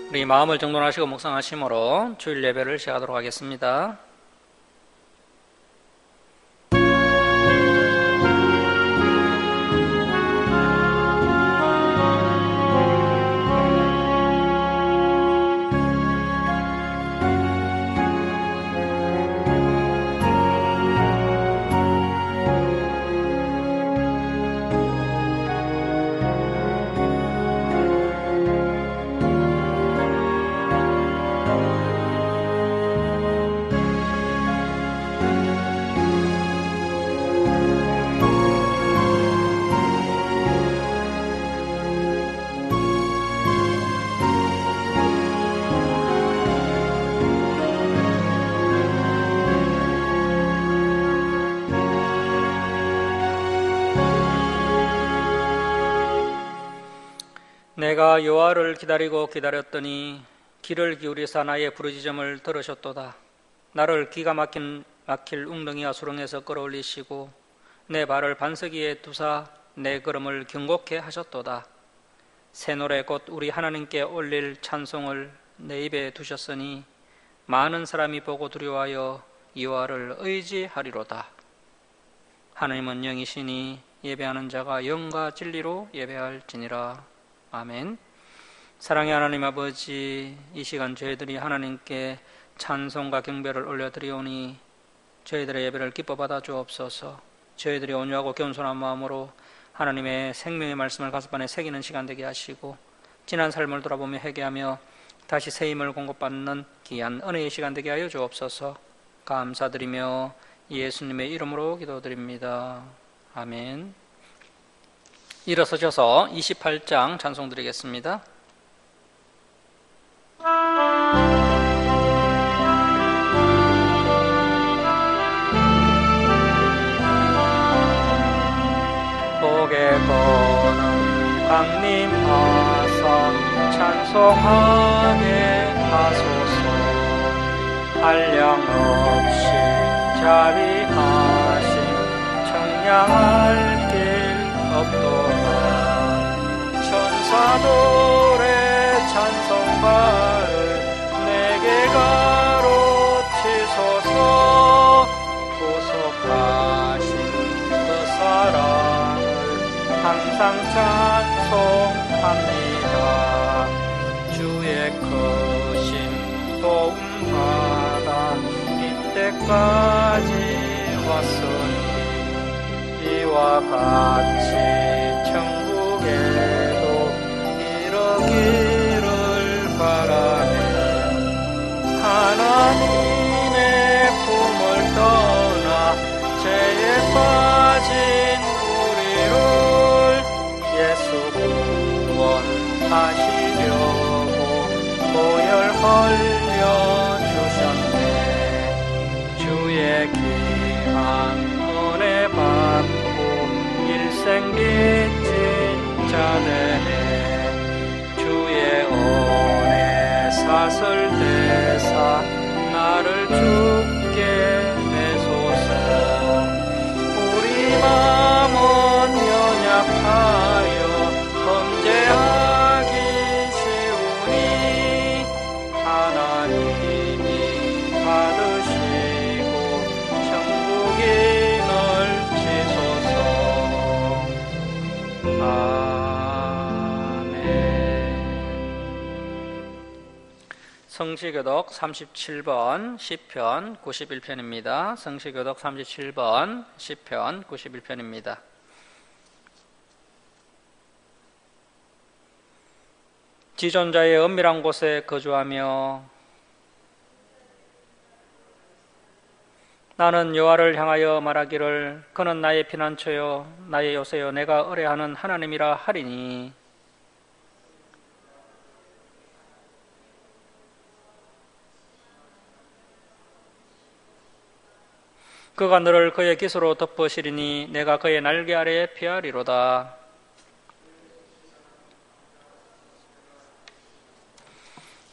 우리 마음을 정돈하시고 묵상하심으로 주일 예배를 시작하도록 하겠습니다. 내가 여호와를 기다리고 기다렸더니 귀를 기울이사 나의 부르짖음을 들으셨도다. 나를 기가 막힐 웅덩이와 수렁에서 끌어올리시고 내 발을 반석 위에 두사 내 걸음을 견고케 하셨도다. 새 노래 곧 우리 하나님께 올릴 찬송을 내 입에 두셨으니 많은 사람이 보고 두려워하여 여호와를 의지하리로다. 하나님은 영이시니 예배하는 자가 영과 진리로 예배할지니라. 아멘. 사랑의 하나님 아버지, 이 시간 저희들이 하나님께 찬송과 경배를 올려드리오니 저희들의 예배를 기뻐 받아 주옵소서. 저희들이 온유하고 겸손한 마음으로 하나님의 생명의 말씀을 가슴안에 새기는 시간 되게 하시고 지난 삶을 돌아보며 회개하며 다시 새 힘을 공급받는 귀한 은혜의 시간 되게 하여 주옵소서. 감사드리며 예수님의 이름으로 기도드립니다. 아멘. 일어서셔서 28장 찬송 드리겠습니다. 복에 거는 강림하사 찬송하게 하소서. 한량없이 자비하신 청량할 길 없도다. 천사들의 찬송가를 내게 가로치소서. 구속하신 그 사랑을 항상 찬송합니다. 주의 크신 도움받아 이때까지 왔으니 이와 같이 천국에도 이르기를 바라네. 하나님의 품을 떠나 죄에 빠진 우리를 예수 구원하시려고 보혈 흘려 주셨네. 주의 귀한 은혜 받고 일생 빚진 자 되네. 주의 은혜 사슬 대사 나를 죽게 내소서. 우리 마음은 연약하여 범죄하기 쉬우니 하나님이 받으시고 천국이 넓히소서. 아멘. 성시교독 37번 시편 91편입니다. 성시교독 37번 시편 91편입니다. 지존자의 은밀한 곳에 거주하며 나는 여호와를 향하여 말하기를 그는 나의 피난처요 나의 요새요 내가 의뢰하는 하나님이라 하리니. 그가 너를 그의 깃으로 덮으시리니 내가 그의 날개 아래에 피하리로다.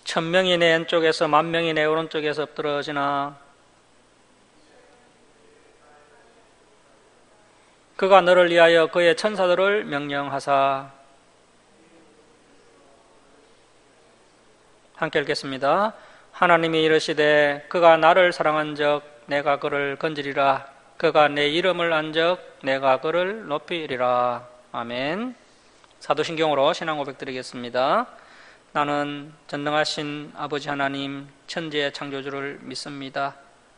천명이 내 왼쪽에서 만명이 내 오른쪽에서 엎드러지나 그가 너를 위하여 그의 천사들을 명령하사 함께 읽겠습니다. 하나님이 이르시되 그가 나를 사랑한즉 내가 그를 건지리라. 그가 내 이름을 안즉 내가 그를 높이리라. 아멘. 사도신경으로 신앙 고백 드리겠습니다. 나는 전능하신 아버지 하나님 천지의 창조주를 믿습니다.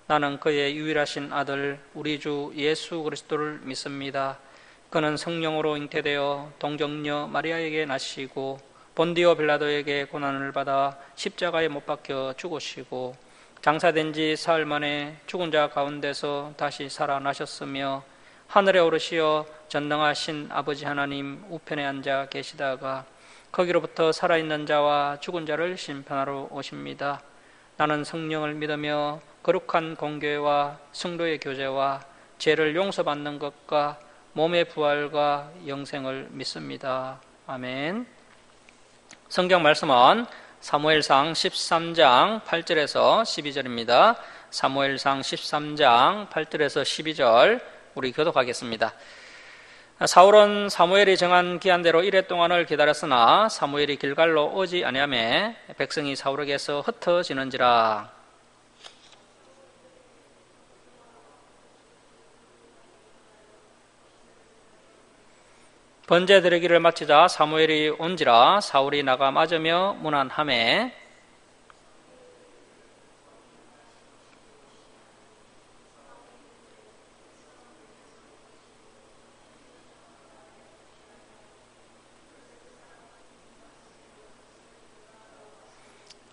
나는 그의 유일하신 아들 우리 주 예수 그리스도를 믿습니다. 그는 성령으로 잉태되어 동정녀 마리아에게 나시고 본디오 빌라도에게 고난을 받아 십자가에 못 박혀 죽으시고 장사된 지 사흘 만에 죽은 자 가운데서 다시 살아나셨으며 하늘에 오르시어 전능하신 아버지 하나님 우편에 앉아 계시다가 거기로부터 살아있는 자와 죽은 자를 심판하러 오십니다. 나는 성령을 믿으며 거룩한 공교회와 성도의 교제와 죄를 용서받는 것과 몸의 부활과 영생을 믿습니다. 아멘. 성경 말씀은 사무엘상 13장 8절에서 12절입니다. 사무엘상 13장 8절에서 12절 우리 교독하겠습니다. 사울은 사무엘이 정한 기한대로 이레 동안을 기다렸으나 사무엘이 길갈로 오지 아니하며 백성이 사울에게서 흩어지는지라. 번제 드리기를 마치자 사무엘이 온지라 사울이 나가 맞으며 문안하매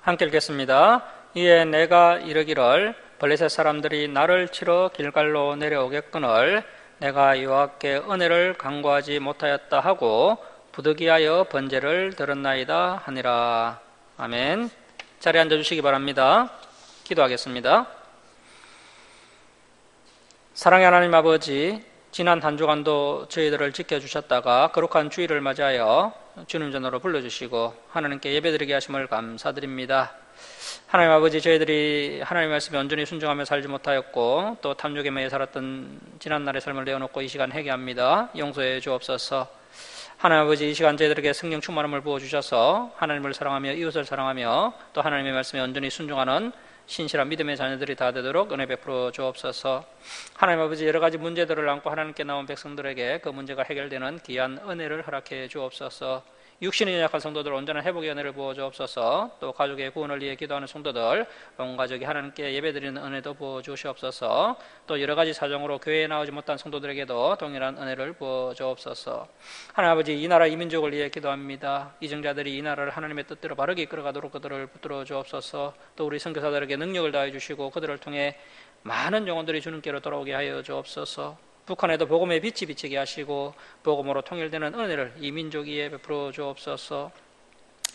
함께 읽겠습니다. 이에 내가 이르기를 블레셋 사람들이 나를 치러 길갈로 내려오겠거늘 내가 여호와께 은혜를 간구하지 못하였다 하고 부득이하여 번제를 드렸나이다 하니라. 아멘. 자리에 앉아주시기 바랍니다. 기도하겠습니다. 사랑의 하나님 아버지, 지난 한 주간도 저희들을 지켜주셨다가 거룩한 주일을 맞이하여 주님 전으로 불러주시고 하나님께 예배드리게 하심을 감사드립니다. 하나님 아버지, 저희들이 하나님의 말씀에 온전히 순종하며 살지 못하였고 또 탐욕에 매여 살았던 지난날의 삶을 내어놓고 이 시간 회개합니다. 용서해 주옵소서. 하나님 아버지, 이 시간 저희들에게 성령 충만함을 부어주셔서 하나님을 사랑하며 이웃을 사랑하며 또 하나님의 말씀에 온전히 순종하는 신실한 믿음의 자녀들이 다 되도록 은혜 베풀어 주옵소서. 하나님 아버지, 여러 가지 문제들을 안고 하나님께 나온 백성들에게 그 문제가 해결되는 귀한 은혜를 허락해 주옵소서. 육신이 연약한 성도들 온전한 회복의 은혜를 부어 주옵소서. 또 가족의 구원을 위해 기도하는 성도들 온 가족이 하나님께 예배드리는 은혜도 부어 주시옵소서. 또 여러 가지 사정으로 교회에 나오지 못한 성도들에게도 동일한 은혜를 부어 주옵소서. 하나님 아버지, 이 나라 이 민족을 위해 기도합니다. 이정자들이 이 나라를 하나님의 뜻대로 바르게 이끌어가도록 그들을 붙들어 주옵소서. 또 우리 선교사들에게 능력을 다해 주시고 그들을 통해 많은 영혼들이 주님께로 돌아오게 하여 주옵소서. 북한에도 복음의 빛이 비치게 하시고 복음으로 통일되는 은혜를 이 민족 위에 베풀어 주옵소서.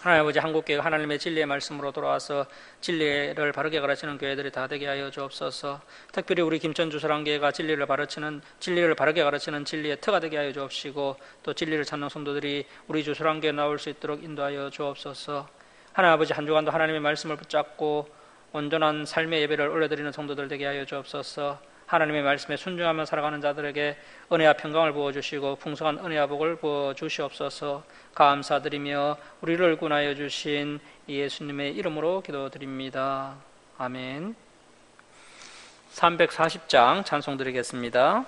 하나님 아버지, 한국교회가 하나님의 진리의 말씀으로 돌아와서 진리를 바르게 가르치는 교회들이 다 되게 하여 주옵소서. 특별히 우리 김천주 사랑교회가 진리를 바르게 가르치는 진리의 터가 되게 하여 주옵시고 또 진리를 찾는 성도들이 우리 주 사랑교회에 나올 수 있도록 인도하여 주옵소서. 하나님 아버지, 한 주간도 하나님의 말씀을 붙잡고 온전한 삶의 예배를 올려드리는 성도들 되게 하여 주옵소서. 하나님의 말씀에 순종하며 살아가는 자들에게 은혜와 평강을 부어주시고 풍성한 은혜와 복을 부어주시옵소서. 감사드리며 우리를 구원하여 주신 예수님의 이름으로 기도드립니다. 아멘. 340장 찬송 드리겠습니다.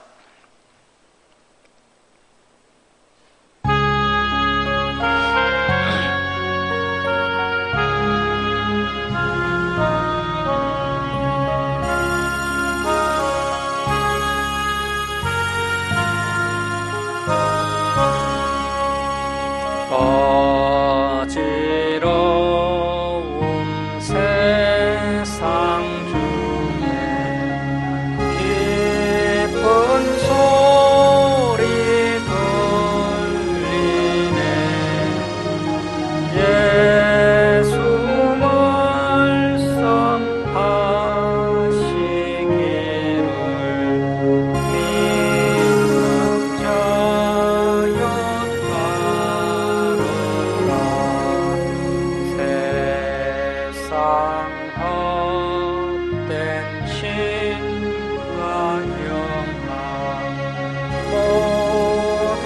어지러운 세상 중에 깊은 소리 들리네. 예수 말씀하시기를 믿는 자여 헛된 신과 영광 모두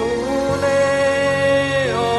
내어버렸네.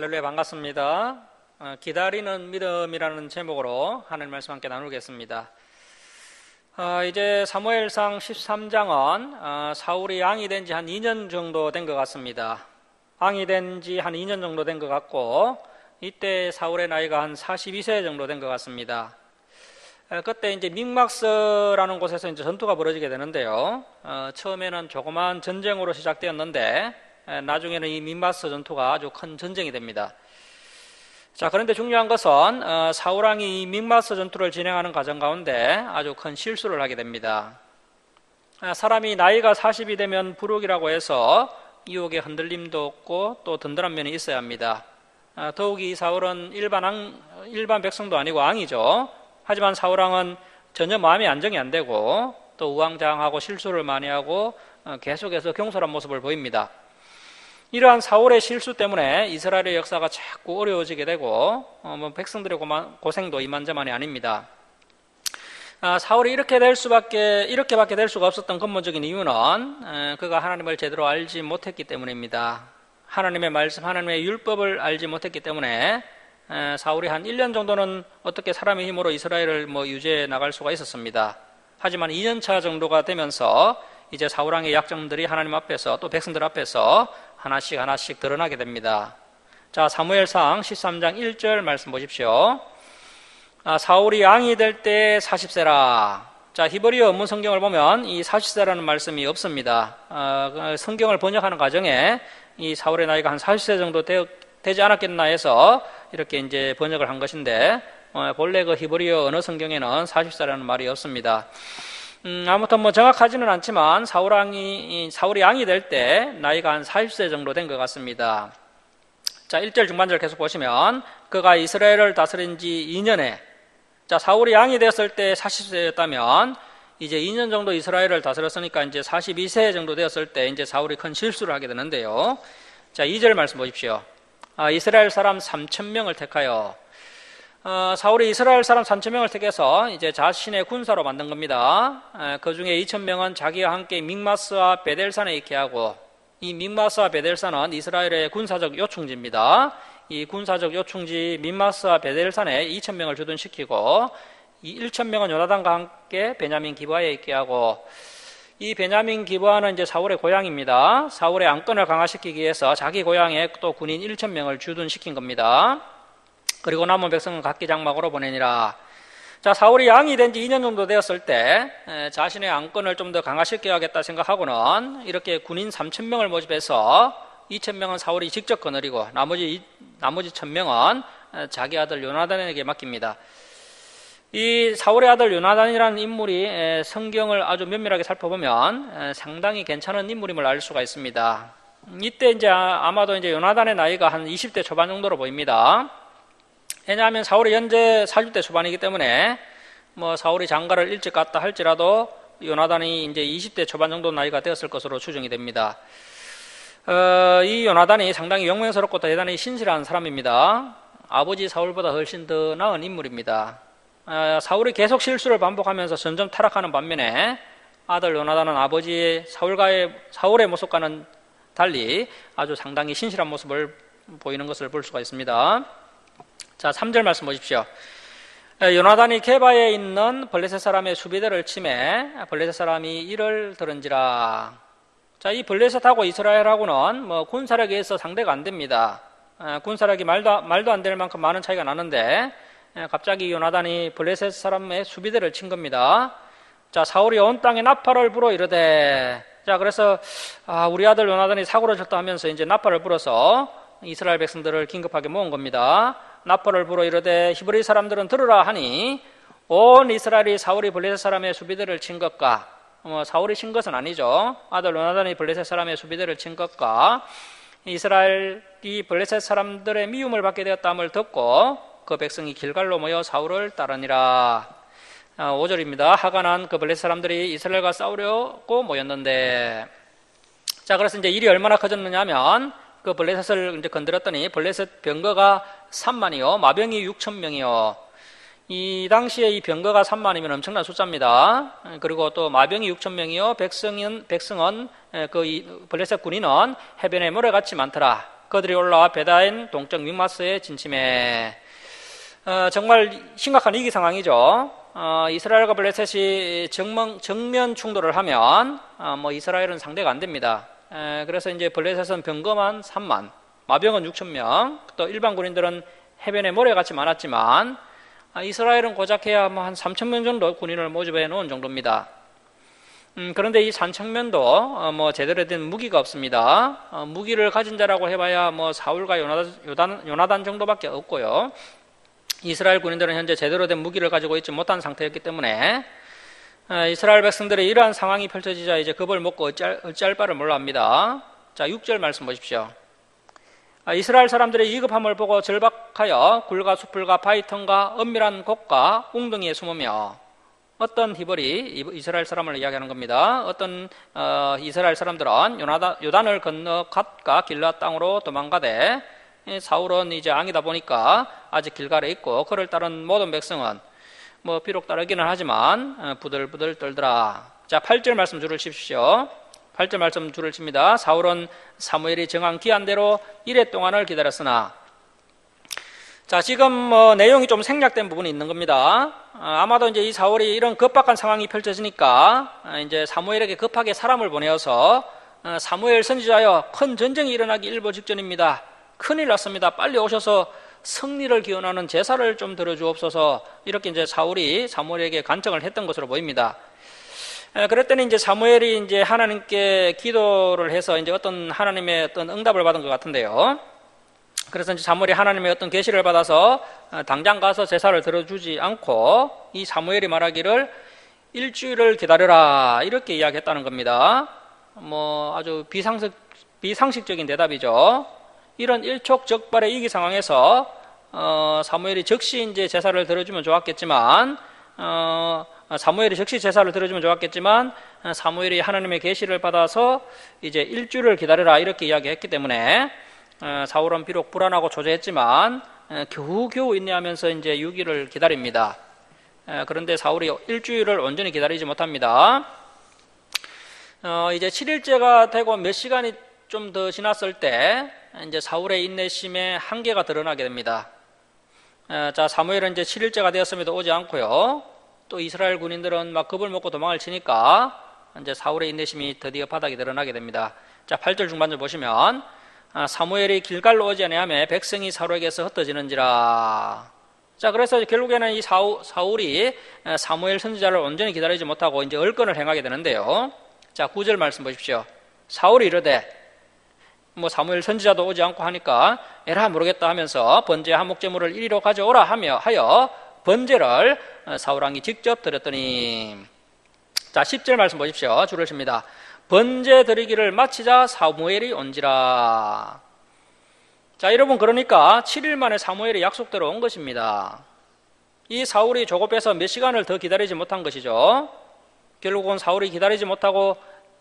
할렐루야, 반갑습니다. 기다리는 믿음이라는 제목으로 하나님 말씀 함께 나누겠습니다. 이제 사무엘상 13장은 사울이 왕이 된 지 한 2년 정도 된 것 같습니다. 왕이 된 지 한 2년 정도 된 것 같고, 이때 사울의 나이가 한 42세 정도 된 것 같습니다. 그때 이제 믹막스라는 곳에서 이제 전투가 벌어지게 되는데요. 처음에는 조그만 전쟁으로 시작되었는데, 나중에는 이 믹막스 전투가 아주 큰 전쟁이 됩니다. 자, 그런데 중요한 것은 사울왕이 이 믹마스 전투를 진행하는 과정 가운데 아주 큰 실수를 하게 됩니다. 사람이 나이가 40이 되면 부룩이라고 해서 유혹의 흔들림도 없고 또 든든한 면이 있어야 합니다. 더욱이 이 사울은 일반 백성도 아니고 왕이죠. 하지만 사울왕은 전혀 마음이 안정이 안 되고 또 우왕좌왕하고 실수를 많이 하고 계속해서 경솔한 모습을 보입니다. 이러한 사울의 실수 때문에 이스라엘의 역사가 자꾸 어려워지게 되고 백성들의 고생도 이만저만이 아닙니다. 사울이 이렇게밖에 될 수가 없었던 근본적인 이유는 그가 하나님을 제대로 알지 못했기 때문입니다. 하나님의 말씀, 하나님의 율법을 알지 못했기 때문에 사울이 한 1년 정도는 어떻게 사람의 힘으로 이스라엘을 유지해 나갈 수가 있었습니다. 하지만 2년차 정도가 되면서 이제 사울왕의 약점들이 하나님 앞에서 또 백성들 앞에서 하나씩 드러나게 됩니다. 자, 사무엘상 13장 1절 말씀 보십시오. 사울이 왕이 될 때 40세라. 자, 히브리어 원문 성경을 보면 이 40세라는 말씀이 없습니다. 성경을 번역하는 과정에 이 사울의 나이가 한 40세 정도 되지 않았겠나 해서 이렇게 이제 번역을 한 것인데, 본래 그 히브리어 언어 성경에는 40세라는 말이 없습니다. 아무튼 정확하지는 않지만 사울이 왕이 될 때 나이가 한 40세 정도 된 것 같습니다. 자, 1절 중반절 계속 보시면 그가 이스라엘을 다스린 지 2년에, 자, 사울이 왕이 되었을 때 40세였다면 이제 2년 정도 이스라엘을 다스렸으니까 이제 42세 정도 되었을 때 이제 사울이 큰 실수를 하게 되는데요. 자, 2절 말씀 보십시오. 이스라엘 사람 3,000명을 택하여, 사울이 이스라엘 사람 3,000명을 택해서 이제 자신의 군사로 만든 겁니다. 그 중에 2,000명은 자기와 함께 믹마스와 베델산에 있게 하고, 이 믹마스와 베델산은 이스라엘의 군사적 요충지입니다. 이 군사적 요충지 믹마스와 베델산에 2,000명을 주둔시키고, 이 1,000명은 요나단과 함께 베냐민 기브아에 있게 하고, 이 베냐민 기브아는 이제 사울의 고향입니다. 사울의 안건을 강화시키기 위해서 자기 고향에 또 군인 1,000명을 주둔시킨 겁니다. 그리고 남은 백성은 각기 장막으로 보내니라. 자, 사울이 왕이 된 지 2년 정도 되었을 때 자신의 안건을 좀 더 강화시켜야겠다 생각하고는 이렇게 군인 3,000명을 모집해서 2,000명은 사울이 직접 거느리고 나머지 1,000명은 자기 아들 요나단에게 맡깁니다. 이 사울의 아들 요나단이라는 인물이 성경을 아주 면밀하게 살펴보면 상당히 괜찮은 인물임을 알 수가 있습니다. 이때 이제 아마도 이제 요나단의 나이가 한 20대 초반 정도로 보입니다. 왜냐하면 사울이 현재 40대 초반이기 때문에 사울이 장가를 일찍 갔다 할지라도 요나단이 이제 20대 초반 정도 나이가 되었을 것으로 추정이 됩니다. 이 요나단이 상당히 영명스럽고 대단히 신실한 사람입니다. 아버지 사울보다 훨씬 더 나은 인물입니다. 사울이 계속 실수를 반복하면서 점점 타락하는 반면에 아들 요나단은 아버지 사울의 모습과는 달리 아주 상당히 신실한 모습을 보이는 것을 볼 수가 있습니다. 자, 3절 말씀 보십시오. 요나단이 게바에 있는 블레셋 사람의 수비대를 치매 블레셋 사람이 이를 들은지라. 자, 이 블레셋하고 이스라엘하고는 군사력에 의해서 상대가 안 됩니다. 군사력이 말도 안 될 만큼 많은 차이가 나는데 갑자기 요나단이 블레셋 사람의 수비대를 친 겁니다. 자, 사울이 온 땅에 나팔을 불어 이르되, 자, 그래서 우리 아들 요나단이 사고를 쳤다 하면서 이제 나팔을 불어서 이스라엘 백성들을 긴급하게 모은 겁니다. 나팔을 불어 이르되 히브리 사람들은 들으라 하니 온 이스라엘이 사울이 블레셋 사람의 수비대를 친 것과, 사울이 친 것은 아니죠. 아들 요나단이 블레셋 사람의 수비대를 친 것과 이스라엘이 블레셋 사람들의 미움을 받게 되었다함을 듣고 그 백성이 길갈로 모여 사울을 따르니라. 5절입니다. 하간한 그 블레셋 사람들이 이스라엘과 싸우려고 모였는데, 자, 그래서 이제 일이 얼마나 커졌느냐 하면 그 블레셋을 이제 건드렸더니 블레셋 병거가 3만이요, 마병이 6,000명이요. 이 당시에 이 병거가 3만이면 엄청난 숫자입니다. 그리고 또 마병이 6,000명이요, 백성은 그 블레셋 군인은 해변에 모래같이 많더라. 그들이 올라와 베다인 동쪽 믹마스에 진침해. 정말 심각한 위기 상황이죠. 이스라엘과 블레셋이 정면 충돌을 하면 이스라엘은 상대가 안 됩니다. 그래서 이제 블레셋은 병거만 3만, 마병은 6천 명, 또 일반 군인들은 해변에 모래같이 많았지만 이스라엘은 고작해야 한 3천 명 정도 군인을 모집해 놓은 정도입니다. 그런데 이 3천 명도 제대로 된 무기가 없습니다. 무기를 가진 자라고 해봐야 사울과 요나단 정도밖에 없고요. 이스라엘 군인들은 현재 제대로 된 무기를 가지고 있지 못한 상태였기 때문에 이스라엘 백성들의 이러한 상황이 펼쳐지자 이제 겁을 먹고 어찌할 바를 몰라 합니다. 자, 6절 말씀 보십시오. 이스라엘 사람들의 위급함을 보고 절박하여 굴과 수풀과 바위틈과 은밀한 곳과 웅덩이에 숨으며, 어떤 히브리 이스라엘 사람을 이야기하는 겁니다. 어떤 이스라엘 사람들은 요단을 건너 갓과 길앗 땅으로 도망가되, 사울은 이제 왕이다 보니까 아직 길갈에 있고 그를 따른 모든 백성은 비록 따르기는 하지만 부들부들 떨더라. 자, 8절 말씀 줄을 칩시오. 8절 말씀 줄을 칩니다. 사울은 사무엘이 정한 기한대로 이레 동안을 기다렸으나. 자, 지금 내용이 좀 생략된 부분이 있는 겁니다. 아마도 이제 이 사울이 이런 급박한 상황이 펼쳐지니까 이제 사무엘에게 급하게 사람을 보내어서 사무엘 선지자여, 큰 전쟁이 일어나기 일보 직전입니다. 큰일 났습니다. 빨리 오셔서 승리를 기원하는 제사를 좀 들어주옵소서. 이렇게 이제 사울이 사무엘에게 간청을 했던 것으로 보입니다. 그랬더니 이제 사무엘이 이제 하나님께 기도를 해서 이제 어떤 하나님의 어떤 응답을 받은 것 같은데요. 그래서 이제 사무엘이 하나님의 어떤 계시를 받아서 당장 가서 제사를 들어주지 않고 이 사무엘이 말하기를 일주일을 기다려라, 이렇게 이야기했다는 겁니다. 아주 비상식적인 대답이죠. 이런 일촉즉발의 위기 상황에서 사무엘이 즉시 이제 제사를 들어주면 좋았겠지만, 사무엘이 하나님의 계시를 받아서 이제 일주일을 기다려라, 이렇게 이야기했기 때문에 사울은 비록 불안하고 초조했지만 겨우겨우 인내하면서 이제 6일을 기다립니다. 그런데 사울이 일주일을 온전히 기다리지 못합니다. 이제 7일째가 되고 몇 시간이 좀 더 지났을 때 이제 사울의 인내심의 한계가 드러나게 됩니다. 자, 사무엘은 이제 7일째가 되었음에도 오지 않고요. 또 이스라엘 군인들은 막 겁을 먹고 도망을 치니까 이제 사울의 인내심이 드디어 바닥이 드러나게 됩니다. 자, 8절 중반절 보시면 사무엘이 길갈로 오지 아니하며 백성이 사울에게서 흩어지는지라. 자, 그래서 결국에는 이 사울이 사무엘 선지자를 온전히 기다리지 못하고 이제 얼건을 행하게 되는데요. 자, 9절 말씀 보십시오. 사울이 이르되, 사무엘 선지자도 오지 않고 하니까 에라 모르겠다 하면서 번제 한목제물을 이리로 가져오라 하여 번제를 사울왕이 직접 드렸더니. 자, 10절 말씀 보십시오. 줄을 칩니다. 번제 드리기를 마치자 사무엘이 온지라. 자, 여러분, 그러니까 7일 만에 사무엘이 약속대로 온 것입니다. 이 사울이 조급해서 몇 시간을 더 기다리지 못한 것이죠. 결국은 사울이 기다리지 못하고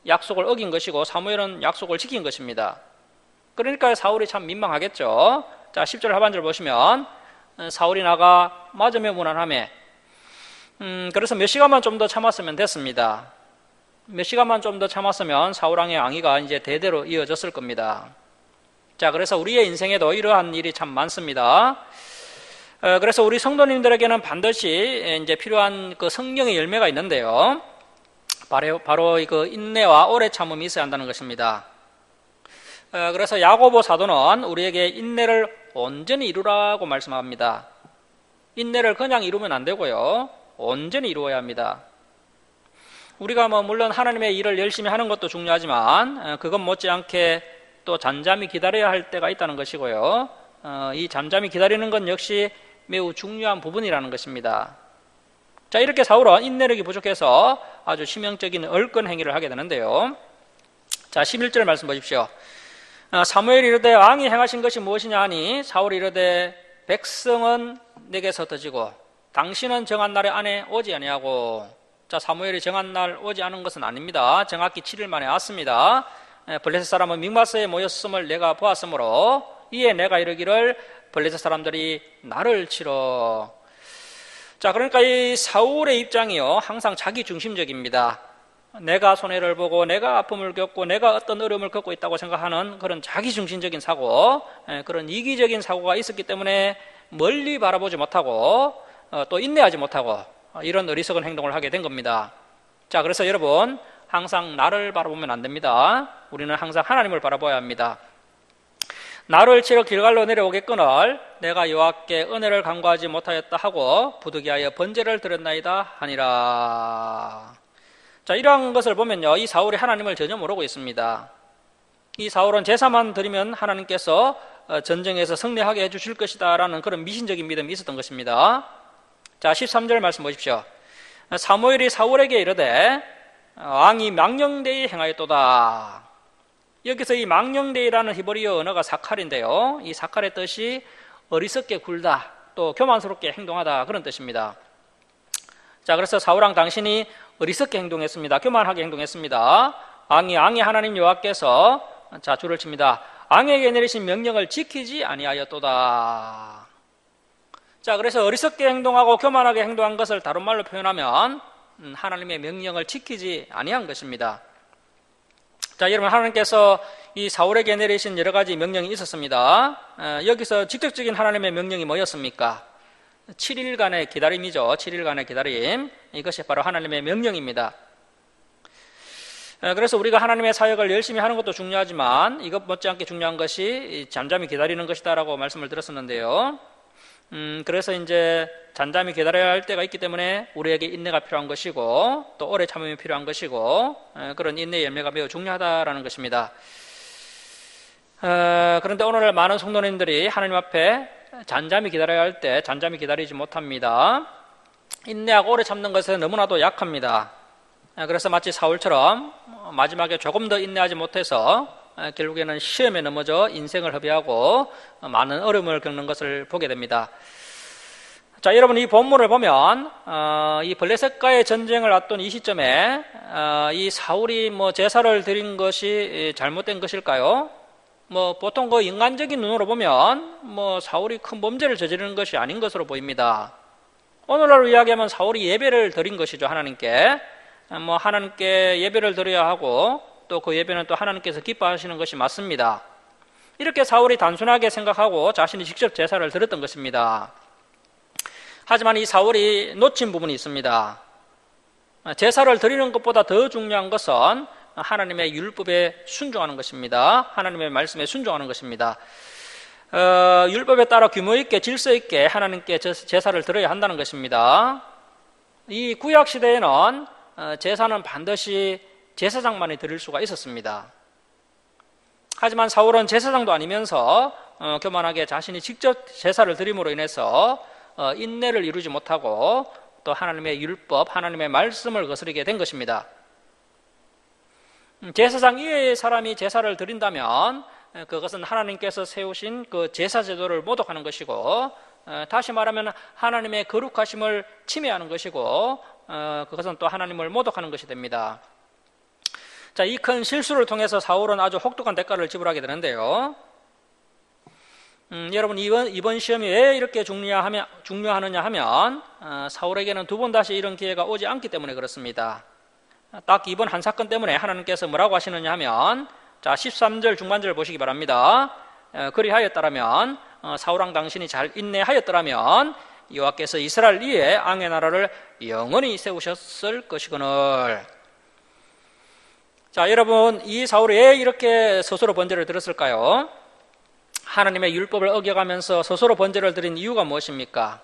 약속을 어긴 것이고 사무엘은 약속을 지킨 것입니다. 그러니까 사울이 참 민망하겠죠. 자, 10절 하반절 보시면 사울이 나가 맞으며 무난하며, 그래서 몇 시간만 좀 더 참았으면 됐습니다. 몇 시간만 좀 더 참았으면 사울왕의 왕위가 이제 대대로 이어졌을 겁니다. 자, 그래서 우리의 인생에도 이러한 일이 참 많습니다. 그래서 우리 성도님들에게는 반드시 이제 필요한 그 성령의 열매가 있는데요. 바로 그 인내와 오래 참음이 있어야 한다는 것입니다. 그래서 야고보 사도는 우리에게 인내를 온전히 이루라고 말씀합니다. 인내를 그냥 이루면 안 되고요, 온전히 이루어야 합니다. 우리가 물론 하나님의 일을 열심히 하는 것도 중요하지만 그것 못지않게 또 잠잠히 기다려야 할 때가 있다는 것이고요, 이 잠잠히 기다리는 것 역시 매우 중요한 부분이라는 것입니다. 자, 이렇게 사울은 인내력이 부족해서 아주 치명적인 얼건 행위를 하게 되는데요. 자, 11절 말씀 보십시오. 사무엘이 이르되 왕이 행하신 것이 무엇이냐 하니 사울이 이르되 백성은 내게서 흩어지고 당신은 정한 날에 안에 오지 아니하고. 자, 사무엘이 정한 날 오지 않은 것은 아닙니다. 정확히 7일 만에 왔습니다. 블레셋 사람은 믹마스에 모였음을 내가 보았으므로 이에 내가 이르기를 블레셋 사람들이 나를 치러. 자, 그러니까 이 사울의 입장이요, 항상 자기 중심적입니다. 내가 손해를 보고 내가 아픔을 겪고 내가 어떤 어려움을 겪고 있다고 생각하는 그런 자기중심적인 사고, 그런 이기적인 사고가 있었기 때문에 멀리 바라보지 못하고 또 인내하지 못하고 이런 어리석은 행동을 하게 된 겁니다. 자, 그래서 여러분 항상 나를 바라보면 안 됩니다. 우리는 항상 하나님을 바라봐야 합니다. 나를 치러 길갈로 내려오겠거늘 내가 여호와께 은혜를 간구하지 못하였다 하고 부득이하여 번제를 드렸나이다 하니라. 자, 이러한 것을 보면요, 이 사울이 하나님을 전혀 모르고 있습니다. 이 사울은 제사만 드리면 하나님께서 전쟁에서 승리하게 해주실 것이다 라는 그런 미신적인 믿음이 있었던 것입니다. 자, 13절 말씀 보십시오. 사무엘이 사울에게 이르되 왕이 망령되이 행하였도다. 여기서 이 망령되이라는 히브리어 언어가 사칼인데요, 이 사칼의 뜻이 어리석게 굴다, 또 교만스럽게 행동하다, 그런 뜻입니다. 자, 그래서 사울왕 당신이 어리석게 행동했습니다. 교만하게 행동했습니다. 왕이 하나님 여호와께서, 자, 줄을 칩니다. 왕에게 내리신 명령을 지키지 아니하였도다. 자, 그래서 어리석게 행동하고 교만하게 행동한 것을 다른 말로 표현하면 하나님의 명령을 지키지 아니한 것입니다. 자, 여러분, 하나님께서 이 사울에게 내리신 여러 가지 명령이 있었습니다. 여기서 직접적인 하나님의 명령이 뭐였습니까? 7일간의 기다림이죠. 7일간의 기다림. 이것이 바로 하나님의 명령입니다. 그래서 우리가 하나님의 사역을 열심히 하는 것도 중요하지만 이것 못지않게 중요한 것이 잠잠히 기다리는 것이다라고 말씀을 드렸었는데요. 그래서 이제 잠잠히 기다려야 할 때가 있기 때문에 우리에게 인내가 필요한 것이고 또 오래 참음이 필요한 것이고 그런 인내의 열매가 매우 중요하다라는 것입니다. 그런데 오늘날 많은 성도님들이 하나님 앞에 잠잠히 기다려야 할 때 잠잠히 기다리지 못합니다. 인내하고 오래 참는 것에 너무나도 약합니다. 그래서 마치 사울처럼 마지막에 조금 더 인내하지 못해서 결국에는 시험에 넘어져 인생을 허비하고 많은 어려움을 겪는 것을 보게 됩니다. 자, 여러분, 이 본문을 보면 이 블레셋과의 전쟁을 앞둔 이 시점에 이 사울이 제사를 드린 것이 잘못된 것일까요? 보통 그 인간적인 눈으로 보면 사울이 큰 범죄를 저지르는 것이 아닌 것으로 보입니다. 오늘날로 이야기하면 사울이 예배를 드린 것이죠. 하나님께 하나님께 예배를 드려야 하고 또 그 예배는 또 하나님께서 기뻐하시는 것이 맞습니다. 이렇게 사울이 단순하게 생각하고 자신이 직접 제사를 드렸던 것입니다. 하지만 이 사울이 놓친 부분이 있습니다. 제사를 드리는 것보다 더 중요한 것은 하나님의 율법에 순종하는 것입니다. 하나님의 말씀에 순종하는 것입니다. 율법에 따라 규모 있게 질서 있게 하나님께 제사를 드려야 한다는 것입니다. 이 구약 시대에는 제사는 반드시 제사장만이 드릴 수가 있었습니다. 하지만 사울은 제사장도 아니면서 교만하게 자신이 직접 제사를 드림으로 인해서 인내를 이루지 못하고 또 하나님의 율법, 하나님의 말씀을 거스르게 된 것입니다. 제사장 이외의 사람이 제사를 드린다면 그것은 하나님께서 세우신 그 제사 제도를 모독하는 것이고 다시 말하면 하나님의 거룩하심을 침해하는 것이고 그것은 또 하나님을 모독하는 것이 됩니다. 자, 이 큰 실수를 통해서 사울은 아주 혹독한 대가를 지불하게 되는데요. 여러분, 이번 시험이 왜 이렇게 중요하느냐 하면 사울에게는 두 번 다시 이런 기회가 오지 않기 때문에 그렇습니다. 딱 이번 한 사건 때문에 하나님께서 뭐라고 하시느냐 하면, 자, 13절 중반절을 보시기 바랍니다. 그리하였더라면, 사울왕 당신이 잘 인내하였더라면 여호와께서 이스라엘 위에 왕의 나라를 영원히 세우셨을 것이거늘. 자, 여러분, 이 사울이 왜 이렇게 스스로 번제를 드렸을까요? 하나님의 율법을 어겨가면서 스스로 번제를 드린 이유가 무엇입니까?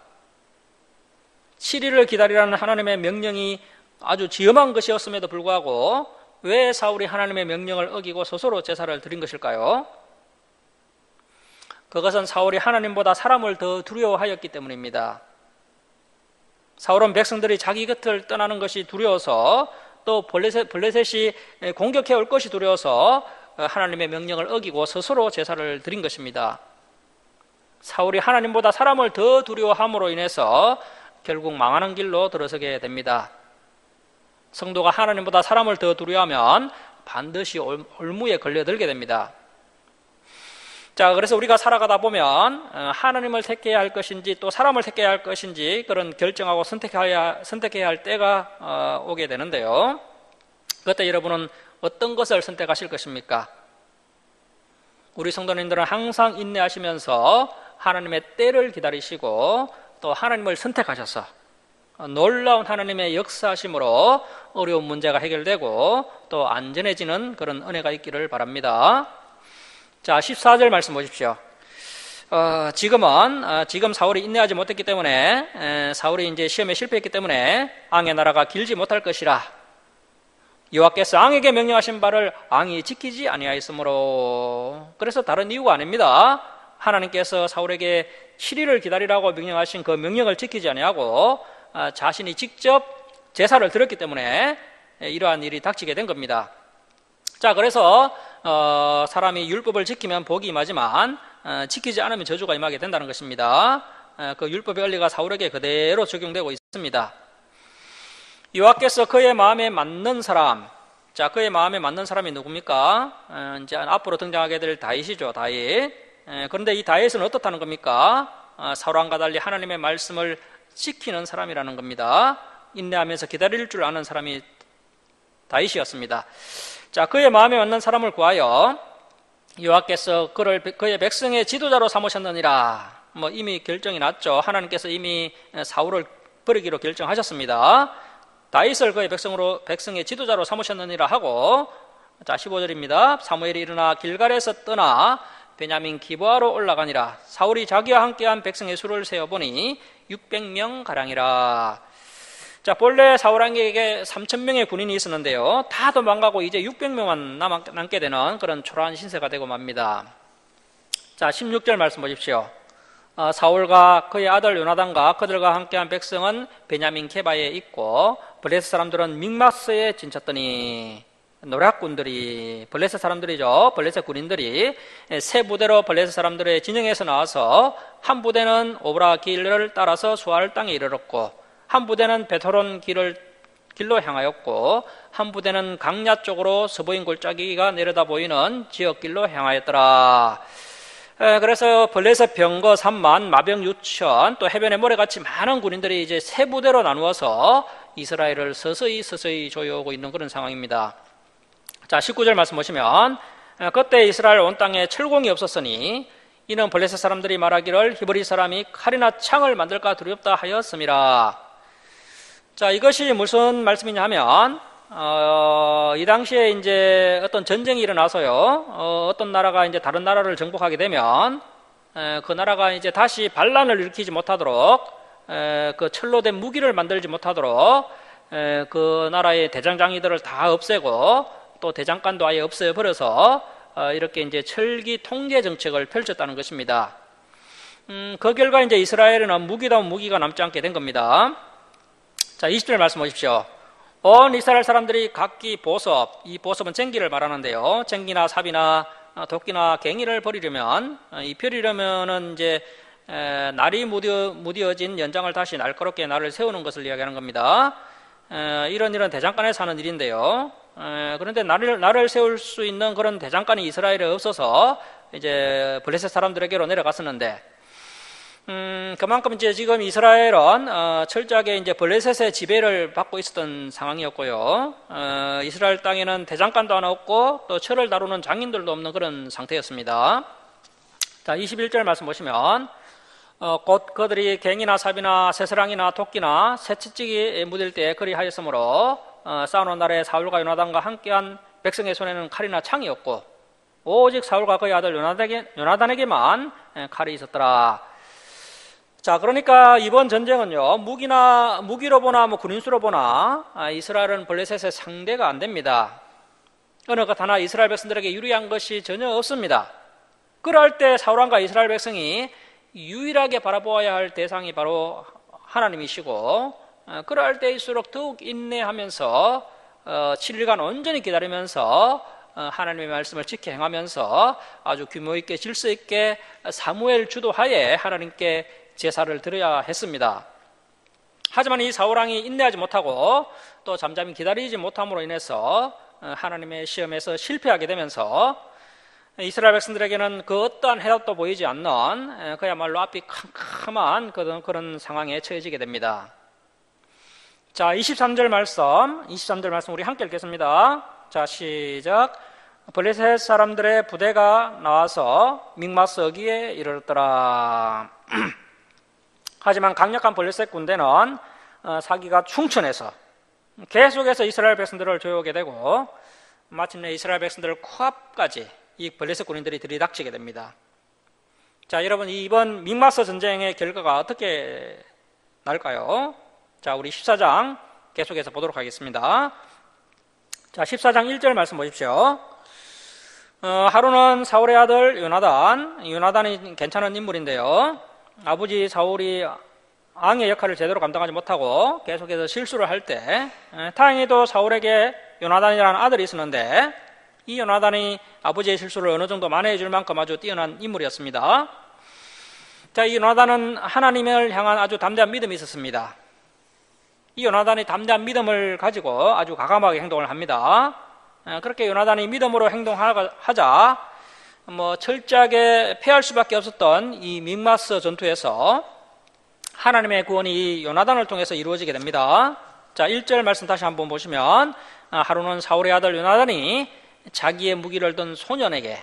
7일을 기다리라는 하나님의 명령이 아주 지엄한 것이었음에도 불구하고 왜 사울이 하나님의 명령을 어기고 스스로 제사를 드린 것일까요? 그것은 사울이 하나님보다 사람을 더 두려워하였기 때문입니다. 사울은 백성들이 자기 곁을 떠나는 것이 두려워서 또 블레셋이 공격해 올 것이 두려워서 하나님의 명령을 어기고 스스로 제사를 드린 것입니다. 사울이 하나님보다 사람을 더 두려워함으로 인해서 결국 망하는 길로 들어서게 됩니다. 성도가 하나님보다 사람을 더 두려워하면 반드시 올무에 걸려들게 됩니다. 자, 그래서 우리가 살아가다 보면 하나님을 택해야 할 것인지 또 사람을 택해야 할 것인지 그런 결정하고 선택해야 할 때가 오게 되는데요. 그때 여러분은 어떤 것을 선택하실 것입니까? 우리 성도님들은 항상 인내하시면서 하나님의 때를 기다리시고 또 하나님을 선택하셔서 놀라운 하나님의 역사하심으로 어려운 문제가 해결되고 또 안전해지는 그런 은혜가 있기를 바랍니다. 자, 14절 말씀 보십시오. 지금 사울이 인내하지 못했기 때문에 사울이 이제 시험에 실패했기 때문에 앙의 나라가 길지 못할 것이라. 여호와께서 앙에게 명령하신 바를 앙이 지키지 아니하였으므로. 그래서 다른 이유가 아닙니다. 하나님께서 사울에게 7일을 기다리라고 명령하신 그 명령을 지키지 아니하고 자신이 직접 제사를 드렸기 때문에 이러한 일이 닥치게 된 겁니다. 자, 그래서 사람이 율법을 지키면 복이 임하지만 지키지 않으면 저주가 임하게 된다는 것입니다. 그 율법의 원리가 사울에게 그대로 적용되고 있습니다. 여호와께서 그의 마음에 맞는 사람, 자, 그의 마음에 맞는 사람이 누굽니까? 이제 앞으로 등장하게 될 다윗이죠, 다윗. 그런데 이 다윗은 어떻다는 겁니까? 사울왕과 달리 하나님의 말씀을 지키는 사람이라는 겁니다. 인내하면서 기다릴 줄 아는 사람이 다윗이었습니다. 자, 그의 마음에 맞는 사람을 구하여 여호와께서 그를 그의 백성의 지도자로 삼으셨느니라. 이미 결정이 났죠. 하나님께서 이미 사울을 버리기로 결정하셨습니다. 다윗을 그의 백성의 지도자로 삼으셨느니라 하고, 자, 15절입니다. 사무엘이 일어나 길갈에서 떠나 베냐민 기브아로 올라가니라. 사울이 자기와 함께한 백성의 수를 세어보니 600명 가량이라. 자, 본래 사울왕에게 3,000명의 군인이 있었는데요, 다 도망가고 이제 600명만 남게 되는 그런 초라한 신세가 되고 맙니다. 자, 16절 말씀 보십시오. 사울과 그의 아들 요나단과 그들과 함께한 백성은 베냐민 게바에 있고 블레셋 사람들은 믹마스에 진쳤더니, 노략군들이, 블레셋 사람들이죠, 블레셋 군인들이 세 부대로 블레셋 사람들의 진영에서 나와서 한 부대는 오브라 길을 따라서 수알 땅에 이르렀고 한 부대는 베토론 길로 향하였고 한 부대는 강야 쪽으로 서보인 골짜기가 내려다 보이는 지역길로 향하였더라. 그래서 블레셋 병거 3만, 마병 6천, 또 해변의 모래같이 많은 군인들이 이제 세 부대로 나누어서 이스라엘을 서서히 조여오고 있는 그런 상황입니다. 자, 19절 말씀 보시면, 그때 이스라엘 온 땅에 철공이 없었으니 이는 블레셋 사람들이 말하기를 히브리 사람이 칼이나 창을 만들까 두렵다 하였음이라. 자, 이것이 무슨 말씀이냐 하면, 이 당시에 이제 어떤 전쟁이 일어나서요, 어떤 나라가 이제 다른 나라를 정복하게 되면, 그 나라가 이제 다시 반란을 일으키지 못하도록, 그 철로 된 무기를 만들지 못하도록, 그 나라의 대장장이들을 다 없애고, 또 대장간도 아예 없애버려서, 이렇게 이제 철기 통제 정책을 펼쳤다는 것입니다. 그 결과 이제 이스라엘에는 무기다운 무기가 남지 않게 된 겁니다. 자, 20절 말씀 보십시오. 온 이스라엘 사람들이 각기 보섭, 이 보섭은 쟁기를 말하는데요, 쟁기나 삽이나 도끼나 갱이를 버리려면은 이제 날이 무뎌진 연장을 다시 날카롭게 날을 세우는 것을 이야기하는 겁니다. 이런 대장간에서 하는 일인데요, 그런데 날을 세울 수 있는 그런 대장간이 이스라엘에 없어서 이제 블레셋 사람들에게로 내려갔었는데, 그만큼 이제 지금 이스라엘은 철저하게 이제 블레셋의 지배를 받고 있었던 상황이었고요, 이스라엘 땅에는 대장간도 하나 없고 또 철을 다루는 장인들도 없는 그런 상태였습니다. 자, 21절 말씀 보시면, 곧 그들이 갱이나 삽이나 새스랑이나 도끼나 새치찌기 묻을 때 그리하였으므로 싸우는 날에 사울과 요나단과 함께한 백성의 손에는 칼이나 창이 없고 오직 사울과 그의 아들 요나단에게만 칼이 있었더라. 자, 그러니까 이번 전쟁은요, 무기로 보나 군인수로 보나 이스라엘은 블레셋의 상대가 안 됩니다. 어느 것 하나 이스라엘 백성들에게 유리한 것이 전혀 없습니다. 그럴 때 사울왕과 이스라엘 백성이 유일하게 바라보아야 할 대상이 바로 하나님이시고, 그럴 때일수록 더욱 인내하면서 7일간 온전히 기다리면서 하나님의 말씀을 지켜 행하면서 아주 규모 있게 질서 있게 사무엘 주도하에 하나님께 제사를 드려야 했습니다. 하지만 이 사울왕이 인내하지 못하고 또 잠잠히 기다리지 못함으로 인해서 하나님의 시험에서 실패하게 되면서 이스라엘 백성들에게는 그 어떠한 해답도 보이지 않는 그야말로 앞이 캄캄한 그런 상황에 처해지게 됩니다. 자, 23절 말씀 우리 함께 읽겠습니다. 자, 시작. 블레셋 사람들의 부대가 나와서 mik마스 어귀에 이르렀더라. 하지만 강력한 블레셋 군대는 사기가 충천해서 계속해서 이스라엘 백성들을 조여오게 되고 마침내 이스라엘 백성들을 코앞까지 이 블레셋 군인들이 들이닥치게 됩니다. 자, 여러분, 이번 mik마스 전쟁의 결과가 어떻게 날까요? 자, 우리 14장 계속해서 보도록 하겠습니다. 자, 14장 1절 말씀 보십시오. 하루는 사울의 아들 요나단이 괜찮은 인물인데요. 아버지 사울이 왕의 역할을 제대로 감당하지 못하고 계속해서 실수를 할 때 다행히도 사울에게 요나단이라는 아들이 있었는데 이 요나단이 아버지의 실수를 어느 정도 만회해 줄 만큼 아주 뛰어난 인물이었습니다. 자, 이 요나단은 하나님을 향한 아주 담대한 믿음이 있었습니다. 이 요나단이 담대한 믿음을 가지고 아주 과감하게 행동을 합니다. 그렇게 요나단이 믿음으로 행동하자 철저하게 패할 수밖에 없었던 이 mik마스 전투에서 하나님의 구원이 요나단을 통해서 이루어지게 됩니다. 자, 1절 말씀 다시 한번 보시면 하루는 사울의 아들 요나단이 자기의 무기를 든 소년에게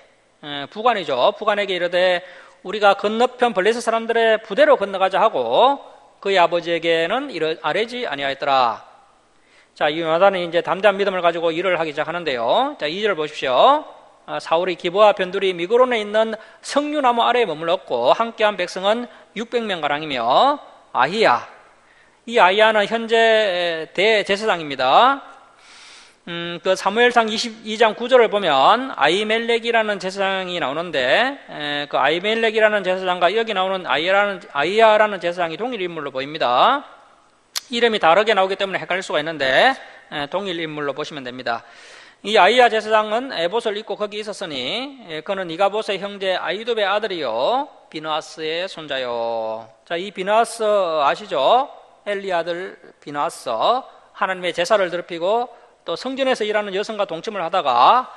부관에게 이르되 우리가 건너편 블레셋 사람들의 부대로 건너가자 하고 그의 아버지에게는 아뢰지 아니하였더라. 자, 이 요나단이 이제 담대한 믿음을 가지고 일을 하기 시작하는데요. 자, 2절 보십시오. 사울이 기브와 변두리 미그론에 있는 석류나무 아래에 머물렀고 함께한 백성은 600명가량이며 아히야, 이 아히야는 현재 대제사장입니다. 그 사무엘상 22장 9절을 보면 아히멜렉이라는 제사장이 나오는데 그 아히멜렉이라는 제사장과 여기 나오는 아히야라는 제사장이 동일 인물로 보입니다. 이름이 다르게 나오기 때문에 헷갈릴 수가 있는데 동일 인물로 보시면 됩니다. 이 아히야 제사장은 에봇을 입고 거기 있었으니 그는 이가봇의 형제 아히두베의 아들이요 비느하스의 손자요. 자, 이 비느하스 아시죠? 엘리 아들 비느하스, 하나님의 제사를 더럽히고 또 성전에서 일하는 여성과 동침을 하다가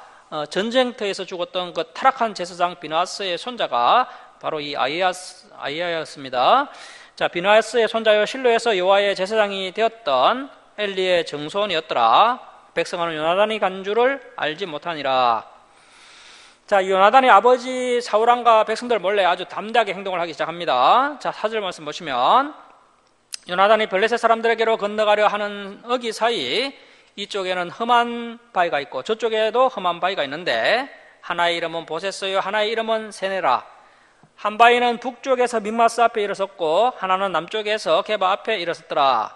전쟁터에서 죽었던 그 타락한 제사장 비느하스의 손자가 바로 이 아히야였습니다. 자, 비느하스의 손자요 실로에서 여호와의 제사장이 되었던 엘리의 정손이었더라. 백성은 요나단이 간 줄을 알지 못하니라. 자, 요나단이 아버지 사울왕과 백성들 몰래 아주 담대하게 행동을 하기 시작합니다. 자, 4절 말씀 보시면 요나단이 블레셋 사람들에게로 건너가려 하는 어기 사이 이쪽에는 험한 바위가 있고 저쪽에도 험한 바위가 있는데 하나의 이름은 보셋어요 하나의 이름은 세네라. 한 바위는 북쪽에서 mik마스 앞에 일어섰고 하나는 남쪽에서 게바 앞에 일어섰더라.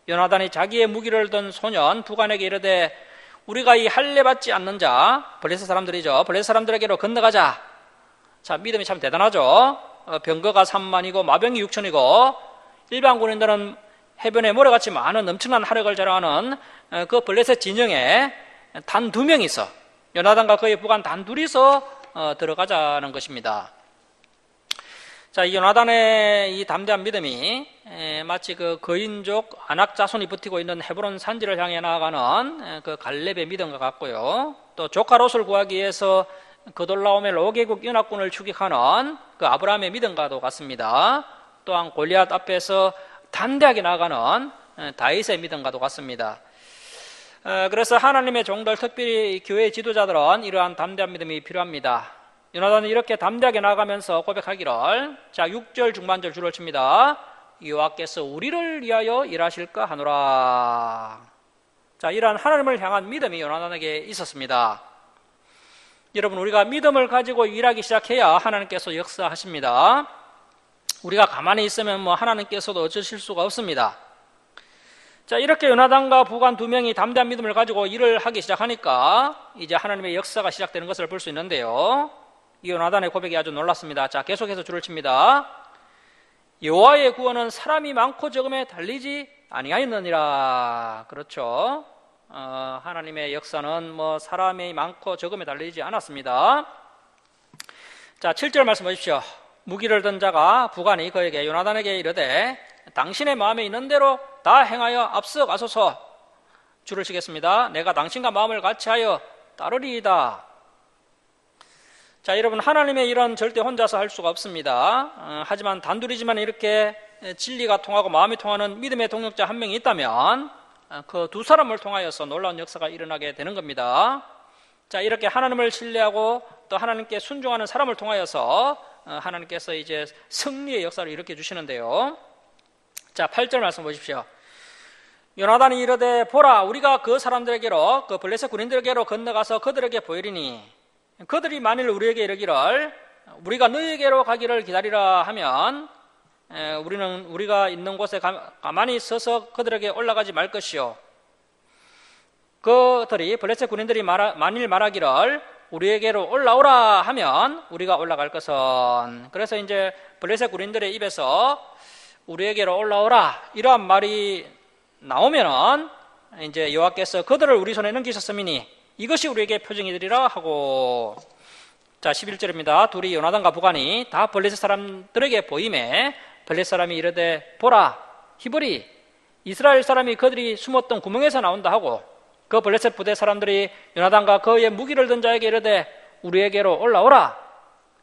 요나단이 자기의 무기를 든 소년 부관에게 이르되 우리가 이 할례 받지 않는 자 블레셋 사람들이죠. 블레셋 사람들에게로 건너가자. 자, 믿음이 참 대단하죠. 병거가 3만이고 마병이 6천이고 일반 군인들은 해변에 모래같이 많은 엄청난 화력을 자랑하는 그 블레셋 진영에 단 2명이 있어. 요나단과 그의 부관 단 둘이서 들어가자는 것입니다. 자, 이 요나단의 이 담대한 믿음이 마치 그 거인족 아낙 자손이 버티고 있는 헤브론 산지를 향해 나아가는 그 갈렙의 믿음과 같고요. 또 조카 롯을 구하기 위해서 그돌라오멜 5개국 연합군을 추격하는 그 아브라함의 믿음과도 같습니다. 또한 골리앗 앞에서 담대하게 나아가는 다윗의 믿음과도 같습니다. 그래서 하나님의 종들, 특별히 교회 지도자들은 이러한 담대한 믿음이 필요합니다. 요나단은 이렇게 담대하게 나아가면서 고백하기를, 자, 6절 중반절 줄을 칩니다. 여호와께서 우리를 위하여 일하실까 하노라. 자, 이러한 하나님을 향한 믿음이 요나단에게 있었습니다. 여러분, 우리가 믿음을 가지고 일하기 시작해야 하나님께서 역사하십니다. 우리가 가만히 있으면 하나님께서도 어쩌실 수가 없습니다. 자, 이렇게 요나단과 부관 2명이 담대한 믿음을 가지고 일을 하기 시작하니까 이제 하나님의 역사가 시작되는 것을 볼 수 있는데요. 이 요나단의 고백이 아주 놀랐습니다. 자, 계속해서 줄을 칩니다. 여호와의 구원은 사람이 많고 적음에 달리지 아니하였느니라. 그렇죠. 하나님의 역사는 사람이 많고 적음에 달리지 않았습니다. 자, 7절 말씀 보십시오. 무기를 든 자가 부관이 그에게 요나단에게 이르되 당신의 마음에 있는 대로 다 행하여 앞서가소서. 줄을 치겠습니다. 내가 당신과 마음을 같이하여 따르리이다. 자, 여러분, 하나님의 일은 절대 혼자서 할 수가 없습니다. 하지만 단둘이지만 이렇게 진리가 통하고 마음이 통하는 믿음의 동역자 한 명이 있다면 그 두 사람을 통하여서 놀라운 역사가 일어나게 되는 겁니다. 자, 이렇게 하나님을 신뢰하고 또 하나님께 순종하는 사람을 통하여서 하나님께서 이제 승리의 역사를 일으켜 주시는데요. 자, 8절 말씀 보십시오. 요나단이 이르되 보라, 우리가 그 사람들에게로, 그 블레셋 군인들에게로 건너가서 그들에게 보이리니 그들이 만일 우리에게 이르기를 우리가 너희에게로 가기를 기다리라 하면 우리가 있는 곳에 가만히 서서 그들에게 올라가지 말 것이요, 그들이 블레셋 군인들이 만일 말하기를 우리에게로 올라오라 하면 우리가 올라갈 것은. 그래서 이제 블레셋 군인들의 입에서 우리에게로 올라오라 이러한 말이 나오면은 이제 여호와께서 그들을 우리 손에 넘기셨음이니 이것이 우리에게 표징이 되리라 하고. 자, 11절입니다. 둘이 요나단과 부관이 다 블레셋 사람들에게 보임에 블레셋 사람이 이르되 보라, 히브리 이스라엘 사람이 그들이 숨었던 구멍에서 나온다 하고, 그 블레셋 부대 사람들이 요나단과 그의 무기를 든 자에게 이르되 우리에게로 올라오라.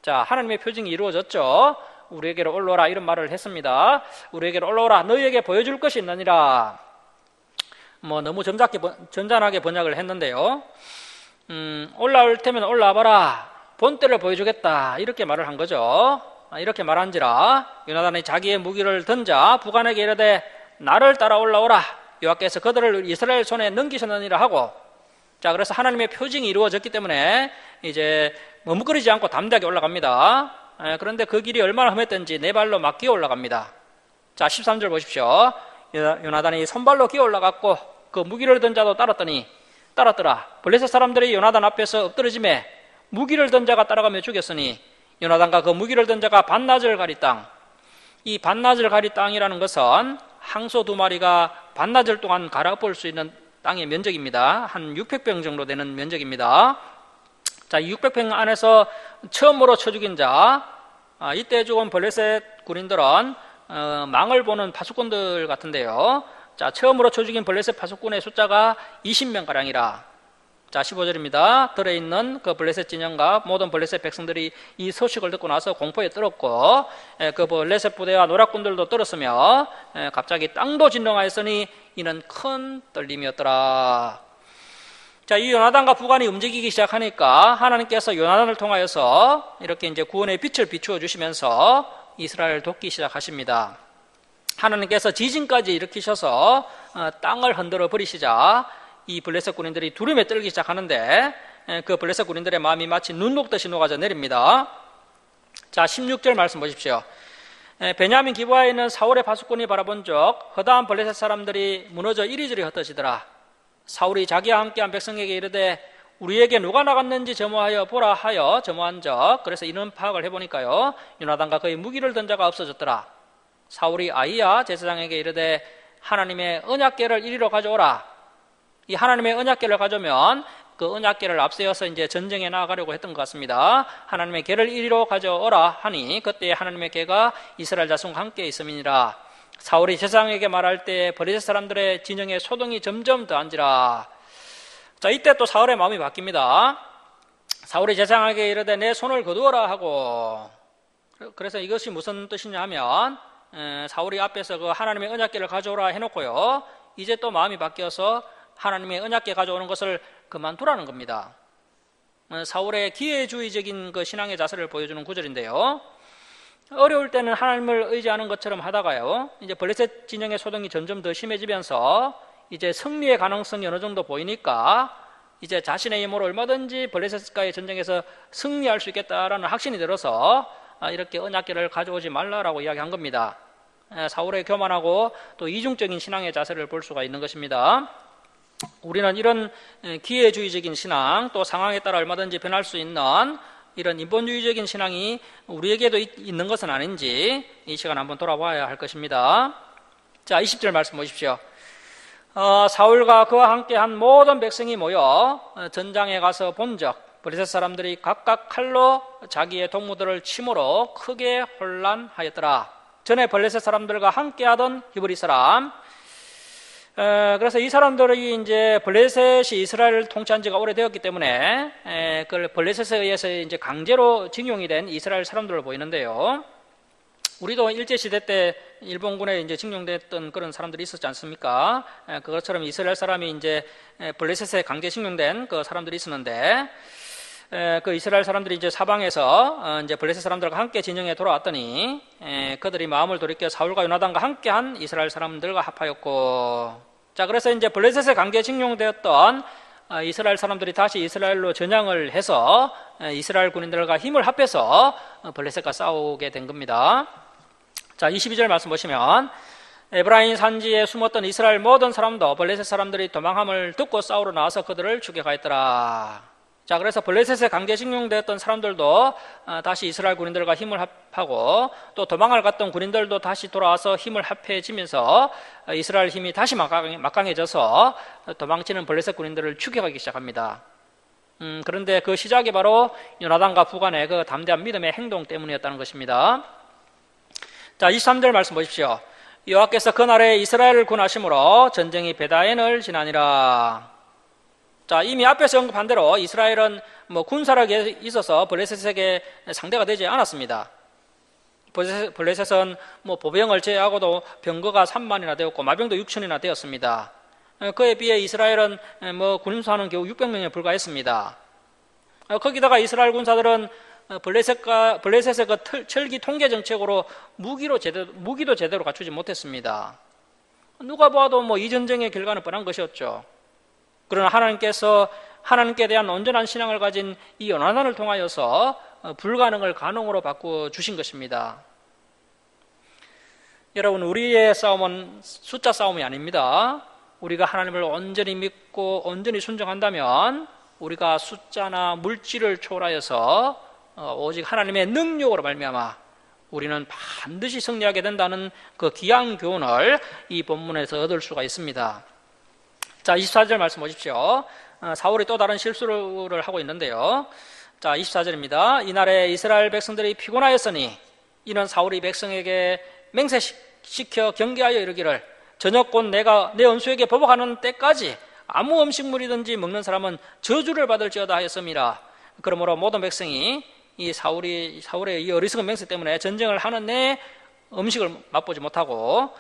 자, 하나님의 표징이 이루어졌죠. 우리에게로 올라오라 이런 말을 했습니다. 우리에게로 올라오라, 너희에게 보여줄 것이 있느니라. 너무 점잖하게 번역을 했는데요. 올라올 테면 올라와봐라, 본때를 보여주겠다 이렇게 말을 한 거죠. 이렇게 말한지라 요나단이 자기의 무기를 던자 부관에게 이르되 나를 따라 올라오라, 여호와께서 그들을 이스라엘 손에 넘기셨느니라 하고. 자, 그래서 하나님의 표징이 이루어졌기 때문에 이제 머뭇거리지 않고 담대하게 올라갑니다. 그런데 그 길이 얼마나 험했던지 네 발로 막 기어 올라갑니다. 자, 13절 보십시오. 요나단이 손발로 기어 올라갔고 그 무기를 든 자도 따랐더라. 블레셋 사람들이 요나단 앞에서 엎드러짐에 무기를 든 자가 따라가며 죽였으니 요나단과 그 무기를 든 자가 반나절 가리 땅. 이 반나절 가리 땅이라는 것은 항소 두 마리가 반나절 동안 갈아엎을 수 있는 땅의 면적입니다. 한 600평 정도 되는 면적입니다. 자, 600평 안에서 처음으로 쳐 죽인 자, 이때 죽은 블레셋 군인들은 망을 보는 파수꾼들 같은데요. 자, 처음으로 쳐 죽인 블레셋 파수꾼의 숫자가 20명가량이라. 자, 15절입니다. 들어있는 그 블레셋 진영과 모든 블레셋 백성들이 이 소식을 듣고 나서 공포에 떨었고, 그 블레셋 부대와 노략군들도 떨었으며 갑자기 땅도 진동하였으니 이는 큰 떨림이었더라. 자, 이 요나단과 부관이 움직이기 시작하니까 하나님께서 요나단을 통하여서 이렇게 이제 구원의 빛을 비추어 주시면서 이스라엘을 돕기 시작하십니다. 하나님께서 지진까지 일으키셔서 땅을 흔들어 버리시자 이 블레셋 군인들이 두려움에 떨기 시작하는데 그 블레셋 군인들의 마음이 마치 눈 녹듯이 녹아져 내립니다. 자, 16절 말씀 보십시오. 베냐민 기브아에 있는 사울의 파수꾼이 바라본 적 허다한 블레셋 사람들이 무너져 이리저리 흩어지더라. 사울이 자기와 함께한 백성에게 이르되 우리에게 누가 나갔는지 점호하여 보라 하여 점호한 적. 그래서 이런 파악을 해보니까요, 요나단과 그의 무기를 든 자가 없어졌더라. 사울이 아히야 제사장에게 이르되 하나님의 언약궤를 이리로 가져오라. 이 하나님의 언약궤를 가져오면 그 언약궤를 앞세워서 이제 전쟁에 나아가려고 했던 것 같습니다. 하나님의 궤를 이리로 가져오라 하니 그때 하나님의 궤가 이스라엘 자손과 함께 있음이니라. 사울이 제사장에게 말할 때 블레셋 사람들의 진영에 소동이 점점 더한지라. 자, 이때 또 사울의 마음이 바뀝니다. 사울이 제사장에게 이르되 내 손을 거두어라 하고. 그래서 이것이 무슨 뜻이냐 하면 사울이 앞에서 그 하나님의 언약궤를 가져오라 해놓고요, 이제 또 마음이 바뀌어서 하나님의 언약궤 가져오는 것을 그만두라는 겁니다. 사울의 기회주의적인 그 신앙의 자세를 보여주는 구절인데요. 어려울 때는 하나님을 의지하는 것처럼 하다가요, 이제 블레셋 진영의 소동이 점점 더 심해지면서 이제 승리의 가능성이 어느 정도 보이니까 이제 자신의 힘으로 얼마든지 블레셋과의 전쟁에서 승리할 수 있겠다라는 확신이 들어서 이렇게 언약궤를 가져오지 말라라고 이야기한 겁니다. 사울의 교만하고 또 이중적인 신앙의 자세를 볼 수가 있는 것입니다. 우리는 이런 기회주의적인 신앙, 또 상황에 따라 얼마든지 변할 수 있는 이런 인본주의적인 신앙이 우리에게도 있는 것은 아닌지 이 시간 한번 돌아봐야 할 것입니다. 자, 20절 말씀 보십시오. 사울과 그와 함께한 모든 백성이 모여 전장에 가서 본적 블레셋 사람들이 각각 칼로 자기의 동무들을 침으로 크게 혼란하였더라. 전에 블레셋 사람들과 함께하던 히브리 사람, 그래서 이 사람들이 이제 블레셋이 이스라엘을 통치한 지가 오래되었기 때문에 그 블레셋에 의해서 이제 강제로 징용이 된 이스라엘 사람들로 보이는데요. 우리도 일제시대 때 일본군에 이제 징용됐던 그런 사람들이 있었지 않습니까? 그것처럼 이스라엘 사람이 이제 블레셋에 강제 징용된 그 사람들이 있었는데, 그 이스라엘 사람들이 이제 사방에서 이제 블레셋 사람들과 함께 진영에 돌아왔더니, 그들이 마음을 돌이켜 사울과 요나단과 함께한 이스라엘 사람들과 합하였고, 자, 그래서 이제 블레셋에 강제 징용되었던 이스라엘 사람들이 다시 이스라엘로 전향을 해서 이스라엘 군인들과 힘을 합해서 블레셋과 싸우게 된 겁니다. 자, 22절 말씀 보시면 에브라임 산지에 숨었던 이스라엘 모든 사람도 블레셋 사람들이 도망함을 듣고 싸우러 나와서 그들을 죽여가했더라. 자, 그래서 블레셋에 강제 징용되었던 사람들도 다시 이스라엘 군인들과 힘을 합하고 또 도망을 갔던 군인들도 다시 돌아와서 힘을 합해지면서 이스라엘 힘이 다시 막강해져서 도망치는 블레셋 군인들을 죽여가기 시작합니다. 그런데 그 시작이 바로 요나단과 부관의 그 담대한 믿음의 행동 때문이었다는 것입니다. 자, 23절 말씀 보십시오. 여호와께서 그날에 이스라엘을 군하심으로 전쟁이 베다엔을 지나니라. 자, 이미 앞에서 언급한 대로 이스라엘은 군사력에 있어서 블레셋에게 상대가 되지 않았습니다. 블레셋은 보병을 제외하고도 병거가 3만이나 되었고 마병도 6천이나 되었습니다. 그에 비해 이스라엘은 군수하는 겨우 600명에 불과했습니다. 거기다가 이스라엘 군사들은 블레셋의 그 철기 통계 정책으로 무기도 제대로 갖추지 못했습니다. 누가 봐도 이 전쟁의 결과는 뻔한 것이었죠. 그러나 하나님께 대한 온전한 신앙을 가진 이 요나단을 통하여서 불가능을 가능으로 바꾸어 주신 것입니다. 여러분, 우리의 싸움은 숫자 싸움이 아닙니다. 우리가 하나님을 온전히 믿고 온전히 순종한다면 우리가 숫자나 물질을 초월하여서 오직 하나님의 능력으로 말미암아 우리는 반드시 승리하게 된다는 그 귀한 교훈을 이 본문에서 얻을 수가 있습니다. 자, 24절 말씀 보십시오. 사울이 또 다른 실수를 하고 있는데요. 자, 24절입니다. 이날에 이스라엘 백성들이 피곤하였으니 이는 사울이 백성에게 맹세시켜 경계하여 이르기를 저녁 곧 내가 내 원수에게 보복하는 때까지 아무 음식물이든지 먹는 사람은 저주를 받을지어다 하였음이라. 그러므로 모든 백성이 이 사울의 이 어리석은 맹세 때문에 전쟁을 하는 내 음식을 맛보지 못하고,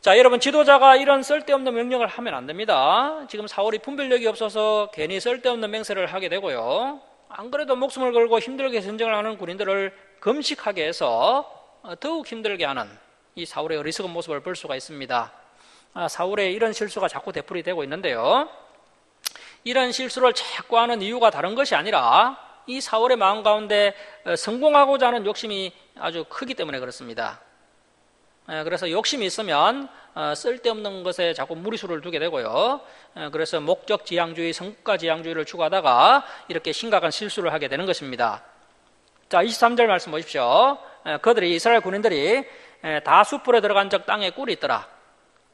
자, 여러분, 지도자가 이런 쓸데없는 명령을 하면 안 됩니다. 지금 사울이 분별력이 없어서 괜히 쓸데없는 맹세를 하게 되고요. 안 그래도 목숨을 걸고 힘들게 전쟁을 하는 군인들을 금식하게 해서 더욱 힘들게 하는 이 사울의 어리석은 모습을 볼 수가 있습니다. 사울의 이런 실수가 자꾸 되풀이 되고 있는데요. 이런 실수를 자꾸 하는 이유가 다른 것이 아니라 이 사울의 마음 가운데 성공하고자 하는 욕심이 아주 크기 때문에 그렇습니다. 그래서 욕심이 있으면 쓸데없는 것에 자꾸 무리수를 두게 되고요. 그래서 목적지향주의, 성과지향주의를 추구하다가 이렇게 심각한 실수를 하게 되는 것입니다. 자, 23절 말씀 보십시오. 이스라엘 군인들이 다 숲으로 들어간 적 땅에 꿀이 있더라.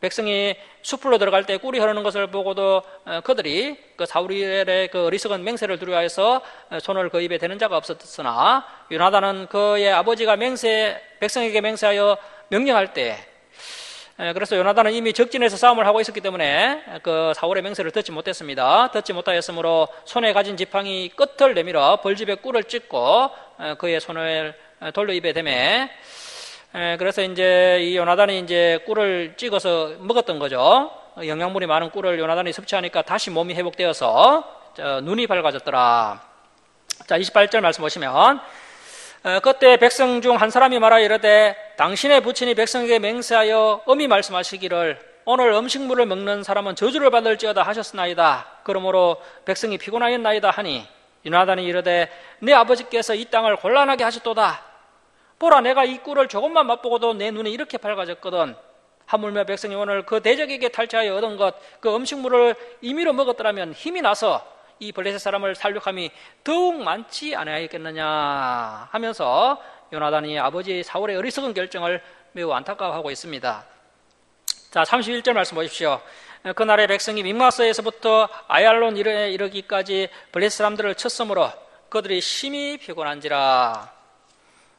백성이 숲으로 들어갈 때 꿀이 흐르는 것을 보고도 그들이 그 사울의 그 어리석은 맹세를 두려워해서 손을 그 입에 대는 자가 없었으나 요나단은 그의 아버지가 백성에게 맹세하여 명령할 때, 그래서 요나단은 이미 적진에서 싸움을 하고 있었기 때문에 그 사울의 맹세를 듣지 못했습니다. 듣지 못하였으므로 손에 가진 지팡이 끝을 내밀어 벌집에 꿀을 찢고 그의 손을 돌로 입에 대매, 그래서 이제 이 요나단이 이제 꿀을 찍어서 먹었던 거죠. 영양분이 많은 꿀을 요나단이 섭취하니까 다시 몸이 회복되어서 눈이 밝아졌더라. 자, 28절 말씀 보시면 그때 백성 중 한 사람이 말하여 이르되 당신의 부친이 백성에게 맹세하여 엄히 말씀하시기를 오늘 음식물을 먹는 사람은 저주를 받을지어다 하셨으나이다. 그러므로 백성이 피곤하였나이다 하니 요나단이 이르되 내 아버지께서 이 땅을 곤란하게 하셨도다. 보라, 내가 이 꿀을 조금만 맛보고도 내 눈이 이렇게 밝아졌거든. 하물며 백성이 오늘 그 대적에게 탈취하여 얻은 것, 그 음식물을 임의로 먹었더라면 힘이 나서 이 블레셋 사람을 살육함이 더욱 많지 않아야겠느냐 하면서 요나단이 아버지 사울의 어리석은 결정을 매우 안타까워하고 있습니다. 자, 31절 말씀 보십시오. 그날의 백성이 믹마스에서부터 아얄론에 이르기까지 블레셋 사람들을 쳤으므로 그들이 심히 피곤한지라.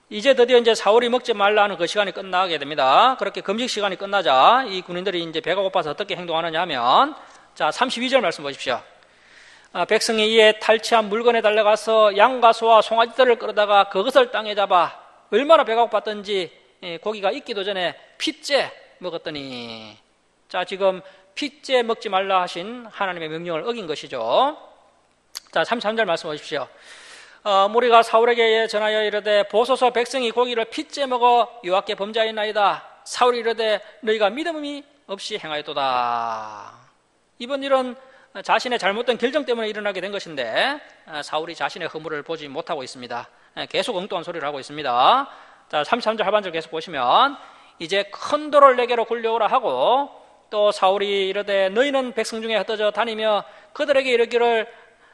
이제 드디어 이제 사울이 먹지 말라 하는 그 시간이 끝나게 됩니다. 그렇게 금식 시간이 끝나자 이 군인들이 이제 배가 고파서 어떻게 행동하느냐 하면, 자, 32절 말씀 보십시오. 백성이 이에 탈취한 물건에 달려가서 양과 소와 송아지들을 끌어다가 그것을 땅에 잡아 얼마나 배가 고팠던지 고기가 익기도 전에 핏째 먹었더니, 자, 지금 핏째 먹지 말라 하신 하나님의 명령을 어긴 것이죠. 자, 33절 말씀 보십시오. 무리가 사울에게 전하여 이르되 보소서 백성이 고기를 핏째 먹어 여호와께 범죄하였나이다. 사울이 이르되 너희가 믿음이 없이 행하였도다. 이번 일은 자신의 잘못된 결정 때문에 일어나게 된 것인데 사울이 자신의 허물을 보지 못하고 있습니다. 계속 엉뚱한 소리를 하고 있습니다. 자, 33절 하반절 계속 보시면 이제 큰 돌을 내게로 굴려오라 하고, 또 사울이 이르되 너희는 백성 중에 흩어져 다니며 그들에게 이르기를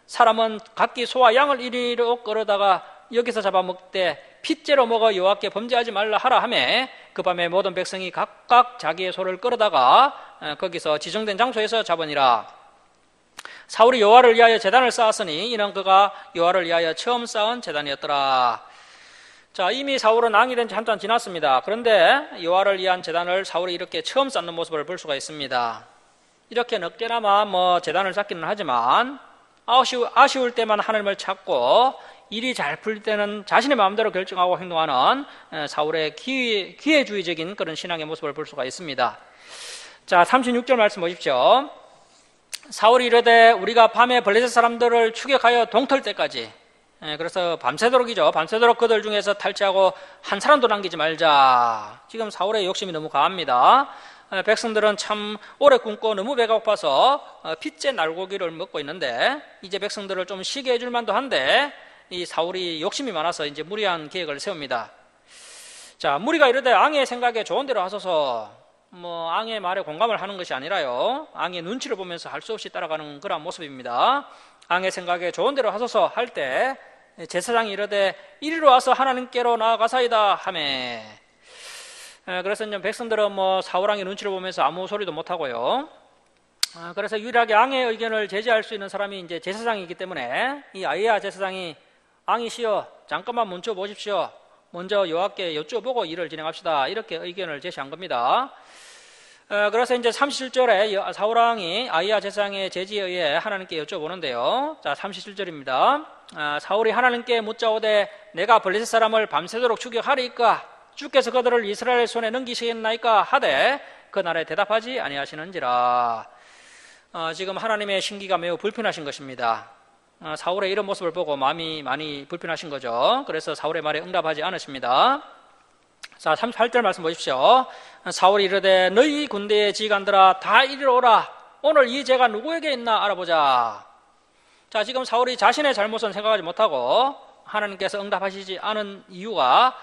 사람은 각기 소와 양을 이리로 끌어다가 여기서 잡아먹되 핏째로 먹어 여호와께 범죄하지 말라 하라 하매 그 밤에 모든 백성이 각각 자기의 소를 끌어다가 거기서 지정된 장소에서 잡으니라. 사울이 여호와를 위하여 제단을 쌓았으니 이는 그가 여호와를 위하여 처음 쌓은 제단이었더라. 자, 이미 사울은 왕이 된 지 한참 지났습니다. 그런데 여호와를 위한 제단을 사울이 이렇게 처음 쌓는 모습을 볼 수가 있습니다. 이렇게 넉 개나마 제단을 쌓기는 하지만 아쉬울 때만 하나님을 찾고 일이 잘 풀릴 때는 자신의 마음대로 결정하고 행동하는 사울의 기회주의적인 그런 신앙의 모습을 볼 수가 있습니다. 자, 36절 말씀 보십시오. 사울이 이르되 우리가 밤에 블레셋 사람들을 추격하여 동틀 때까지, 그래서 밤새도록이죠. 밤새도록 그들 중에서 탈취하고 한 사람도 남기지 말자. 지금 사울의 욕심이 너무 강합니다. 백성들은 참 오래 굶고 너무 배가 고파서 핏째 날고기를 먹고 있는데 이제 백성들을 좀 쉬게 해줄 만도 한데 이 사울이 욕심이 많아서 이제 무리한 계획을 세웁니다. 자, 무리가 이르되 왕의 생각에 좋은 대로 하소서. 왕의 말에 공감을 하는 것이 아니라요, 왕의 눈치를 보면서 할 수 없이 따라가는 그런 모습입니다. 왕의 생각에 좋은 대로 하소서 할 때 제사장이 이르되 이리로 와서 하나님께로 나아가사이다 하매, 그래서 이제 백성들은 사울 왕의 눈치를 보면서 아무 소리도 못 하고요. 그래서 유일하게 왕의 의견을 제지할 수 있는 사람이 이제 제사장이기 때문에 이 아히야 제사장이 왕이시여 잠깐만 멈춰 보십시오. 먼저 여호와께 여쭈어보고 일을 진행합시다. 이렇게 의견을 제시한 겁니다. 그래서 이제 37절에 사울 왕이 아히야 제사장의 제지에 의해 하나님께 여쭤보는데요. 자, 37절입니다. 사울이 하나님께 묻자오되 내가 블레셋 사람을 밤새도록 추격하리이까 주께서 그들을 이스라엘 손에 넘기시겠나이까 하되 그날에 대답하지 아니하시는지라. 지금 하나님의 신기가 매우 불편하신 것입니다. 사울의 이런 모습을 보고 마음이 많이 불편하신 거죠. 그래서 사울의 말에 응답하지 않으십니다. 자, 38절 말씀 보십시오. 사울이 이르되 너희 군대의 지휘관들아 다 이리로 오라. 오늘 이 죄가 누구에게 있나 알아보자. 자, 지금 사울이 자신의 잘못은 생각하지 못하고 하나님께서 응답하시지 않은 이유가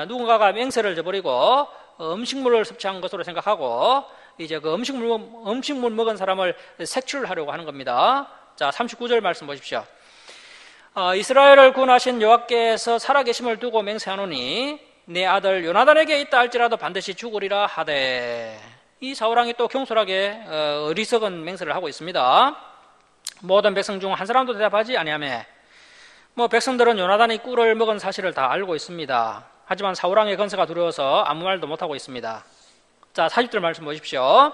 누군가가 맹세를 저버리고 음식물을 섭취한 것으로 생각하고 이제 그 음식물 먹은 사람을 색출하려고 하는 겁니다. 자, 39절 말씀 보십시오. 이스라엘을 구원하신 여호와께서 살아계심을 두고 맹세하노니 내 아들 요나단에게 있다 할지라도 반드시 죽으리라 하되. 이 사울왕이 또 경솔하게 어리석은 맹세를 하고 있습니다. 모든 백성 중 한 사람도 대답하지 아니하며, 백성들은 요나단이 꿀을 먹은 사실을 다 알고 있습니다. 하지만 사울왕의 건세가 두려워서 아무 말도 못하고 있습니다. 자, 40절 말씀 보십시오.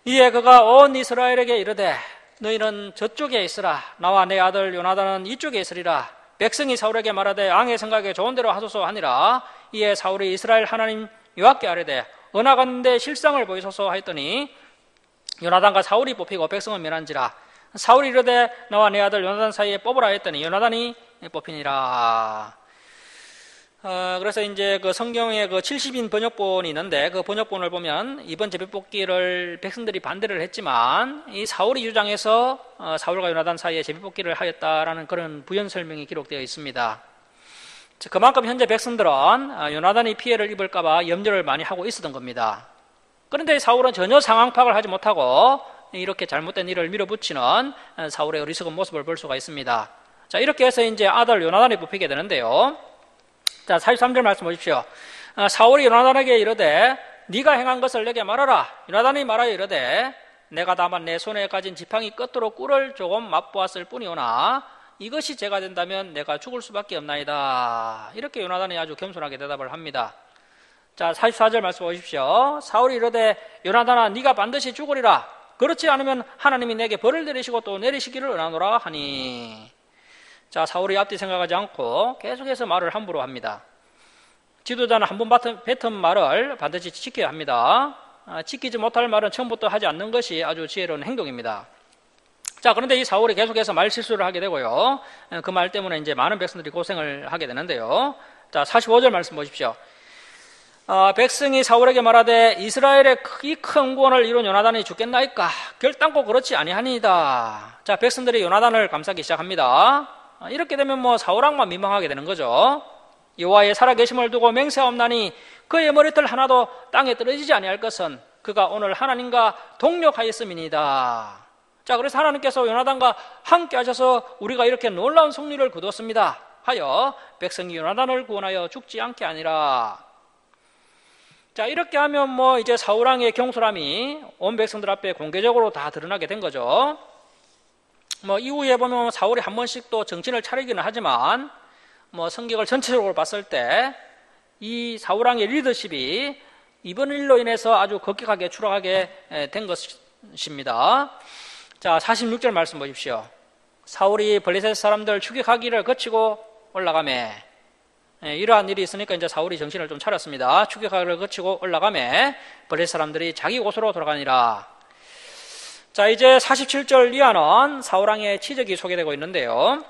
이에 그가 온 이스라엘에게 이르되 너희는 저쪽에 있으라. 나와 내 아들 요나단은 이쪽에 있으리라. 백성이 사울에게 말하되 왕의 생각에 좋은 대로 하소서 하니라. 이에 사울이 이스라엘 하나님 여호와께 아뢰되 언약한데 실상을 보이소서 하였더니 요나단과 사울이 뽑히고 백성은 멸한지라. 사울이 이르되 나와 내 아들 요나단 사이에 뽑으라 했더니 요나단이 뽑히니라. 그래서 이제 그 성경에 그 70인 번역본이 있는데 그 번역본을 보면 이번 제비뽑기를 백성들이 반대를 했지만 이 사울이 주장해서 사울과 요나단 사이에 제비뽑기를 하였다라는 그런 부연 설명이 기록되어 있습니다. 그만큼 현재 백성들은 요나단이 피해를 입을까봐 염려를 많이 하고 있었던 겁니다. 그런데 사울은 전혀 상황 파악을 하지 못하고 이렇게 잘못된 일을 밀어붙이는 사울의 어리석은 모습을 볼 수가 있습니다. 자, 이렇게 해서 이제 아들 요나단이 뽑히게 되는데요. 자, 43절 말씀 보십시오. 사울이 요나단에게 이르되 네가 행한 것을 내게 말하라. 요나단이 말하여 이르되 내가 다만 내 손에 가진 지팡이 끝으로 꿀을 조금 맛보았을 뿐이오나 이것이 죄가 된다면 내가 죽을 수밖에 없나이다. 이렇게 요나단이 아주 겸손하게 대답을 합니다. 자, 44절 말씀 보십시오. 사울이 이르되 요나단아 네가 반드시 죽으리라. 그렇지 않으면 하나님이 내게 벌을 내리시고 또 내리시기를 원하노라 하니. 자, 사울이 앞뒤 생각하지 않고 계속해서 말을 함부로 합니다. 지도자는 한 번 뱉은 말을 반드시 지켜야 합니다. 지키지 못할 말은 처음부터 하지 않는 것이 아주 지혜로운 행동입니다. 자, 그런데 이 사울이 계속해서 말 실수를 하게 되고요. 그 말 때문에 이제 많은 백성들이 고생을 하게 되는데요. 자, 45절 말씀 보십시오. 백성이 사울에게 말하되 이스라엘의 이 큰 구원을 이룬 요나단이 죽겠나이까? 결단코 그렇지 아니하니이다. 자, 백성들이 요나단을 감싸기 시작합니다. 이렇게 되면 뭐 사울 왕만 민망하게 되는 거죠. 여호와의 살아계심을 두고 맹세하옵나니 그의 머리털 하나도 땅에 떨어지지 아니할 것은 그가 오늘 하나님과 동력하였음이니이다. 자, 그래서 하나님께서 요나단과 함께 하셔서 우리가 이렇게 놀라운 승리를 거두었습니다 하여 백성이 요나단을 구원하여 죽지 않게 하니라. 자, 이렇게 하면 뭐 이제 사울왕의 경솔함이 온 백성들 앞에 공개적으로 다 드러나게 된 거죠. 뭐 이후에 보면 사울이 한 번씩 또 정신을 차리기는 하지만 뭐 성경을 전체적으로 봤을 때 이 사울왕의 리더십이 이번 일로 인해서 아주 급격하게 추락하게 된 것입니다. 자, 46절 말씀 보십시오. 사울이 블레셋 사람들 추격하기를 거치고 올라가매. 이러한 일이 있으니까 이제 사울이 정신을 좀 차렸습니다. 추격하기를 거치고 올라가매 블레셋 사람들이 자기 곳으로 돌아가니라. 자, 이제 47절 이하는 사울왕의 치적이 소개되고 있는데요.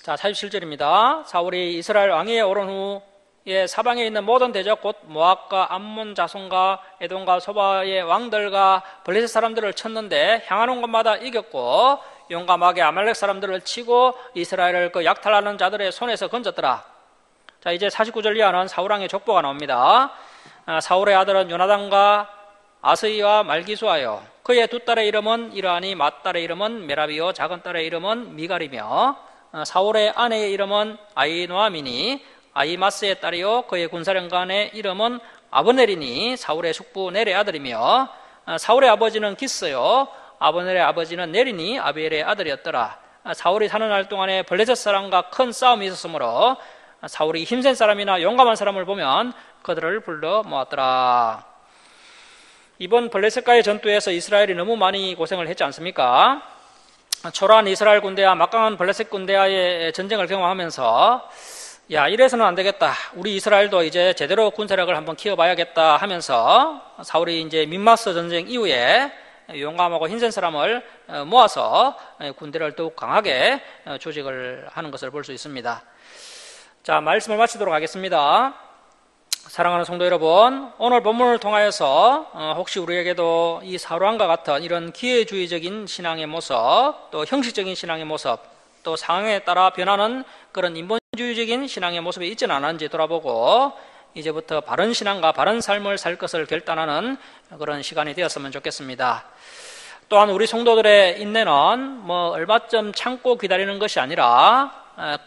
자, 47절입니다. 사울이 이스라엘 왕위에 오른 후에 사방에 있는 모든 대적 곧 모압과 암몬 자손과 에돔과 소바의 왕들과 블레셋 사람들을 쳤는데 향하는 곳마다 이겼고 용감하게 아말렉 사람들을 치고 이스라엘을 그 약탈하는 자들의 손에서 건졌더라. 자, 이제 49절 이하는 사울왕의 족보가 나옵니다. 사울의 아들은 요나단과 아스이와 말기수하여 그의 두 딸의 이름은 이러하니 맏딸의 이름은 메라비요 작은 딸의 이름은 미갈이며 사울의 아내의 이름은 아히노아미니 아히마스의 딸이요 그의 군사령관의 이름은 아브넬이니 사울의 숙부 넬의 아들이며 사울의 아버지는 기스요 아브넬의 아버지는 넬이니 아비엘의 아들이었더라. 사울이 사는 날 동안에 블레셋 사람과 큰 싸움이 있었으므로 사울이 힘센 사람이나 용감한 사람을 보면 그들을 불러 모았더라. 이번 블레셋과의 전투에서 이스라엘이 너무 많이 고생을 했지 않습니까? 초라한 이스라엘 군대와 막강한 블레셋 군대와의 전쟁을 경험하면서 야, 이래서는 안 되겠다. 우리 이스라엘도 이제 제대로 군사력을 한번 키워봐야겠다 하면서 사울이 이제 민마스 전쟁 이후에 용감하고 힘센 사람을 모아서 군대를 더욱 강하게 조직을 하는 것을 볼 수 있습니다. 자, 말씀을 마치도록 하겠습니다. 사랑하는 성도 여러분, 오늘 본문을 통하여서 혹시 우리에게도 이 사울왕과 같은 이런 기회주의적인 신앙의 모습, 또 형식적인 신앙의 모습, 또 상황에 따라 변하는 그런 인본주의적인 신앙의 모습이 있지는 않은지 돌아보고 이제부터 바른 신앙과 바른 삶을 살 것을 결단하는 그런 시간이 되었으면 좋겠습니다. 또한 우리 성도들의 인내는 뭐 얼마쯤 참고 기다리는 것이 아니라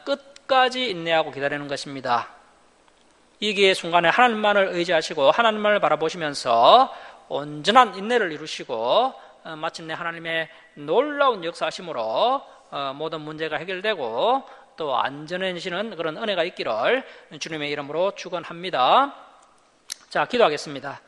끝까지 인내하고 기다리는 것입니다. 위기의 순간에 하나님만을 의지하시고 하나님을 바라보시면서 온전한 인내를 이루시고 마침내 하나님의 놀라운 역사하심으로 모든 문제가 해결되고 또 안전해지는 그런 은혜가 있기를 주님의 이름으로 축원합니다. 자, 기도하겠습니다.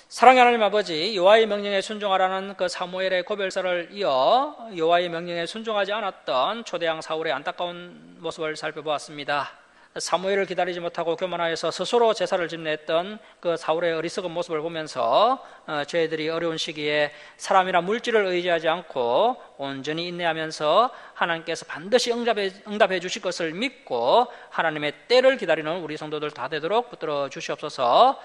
사랑의 하나님 아버지, 여호와의 명령에 순종하라는 그 사무엘의 고별서를 이어 여호와의 명령에 순종하지 않았던 초대왕 사울의 안타까운 모습을 살펴보았습니다. 사무엘을 기다리지 못하고 교만하여서 스스로 제사를 집례했던 그 사울의 어리석은 모습을 보면서 저희들이 어려운 시기에 사람이나 물질을 의지하지 않고 온전히 인내하면서 하나님께서 반드시 응답해 주실 것을 믿고 하나님의 때를 기다리는 우리 성도들 다 되도록 붙들어 주시옵소서.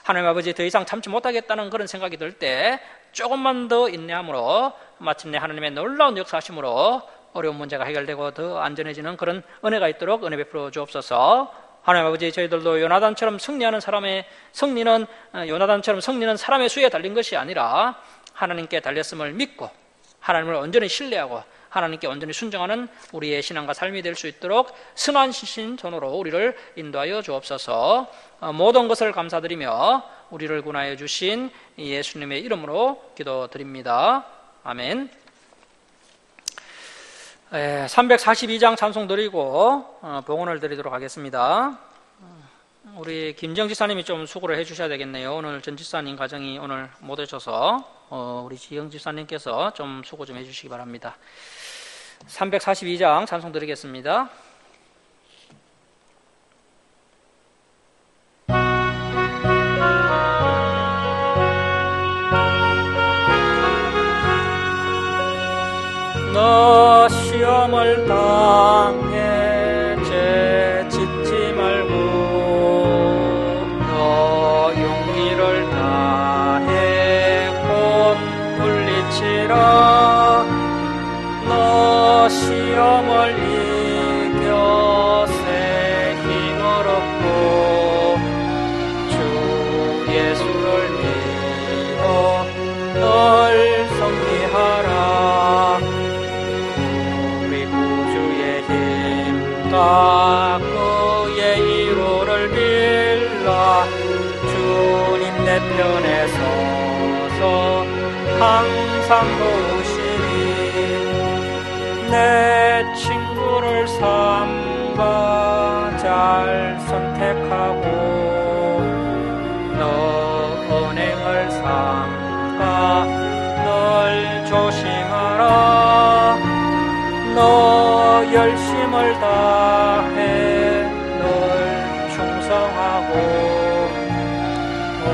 하나님 아버지, 더 이상 참지 못하겠다는 그런 생각이 들 때 조금만 더 인내함으로 마침내 하나님의 놀라운 역사하심으로 어려운 문제가 해결되고 더 안전해지는 그런 은혜가 있도록 은혜 베풀어 주옵소서. 하나님 아버지, 저희들도 요나단처럼 승리는 사람의 수에 달린 것이 아니라 하나님께 달렸음을 믿고 하나님을 온전히 신뢰하고 하나님께 온전히 순종하는 우리의 신앙과 삶이 될 수 있도록 선하신 손으로 우리를 인도하여 주옵소서. 모든 것을 감사드리며 우리를 구원하여 주신 예수님의 이름으로 기도드립니다. 아멘. 342장 찬송 드리고 봉헌을 드리도록 하겠습니다. 우리 김정 지사님이 좀 수고를 해주셔야 되겠네요. 오늘 전 지사님 가정이 오늘 못 오셔서 우리 지영 지사님께서 좀 수고 좀 해주시기 바랍니다. 342장 찬송 드리겠습니다. 내 편에 서서 항상 도우시니 내 친구를 삼가 잘 선택하고 너 언행을 삼가 늘 조심하라. 너 열심을 다해 늘 충성하고 온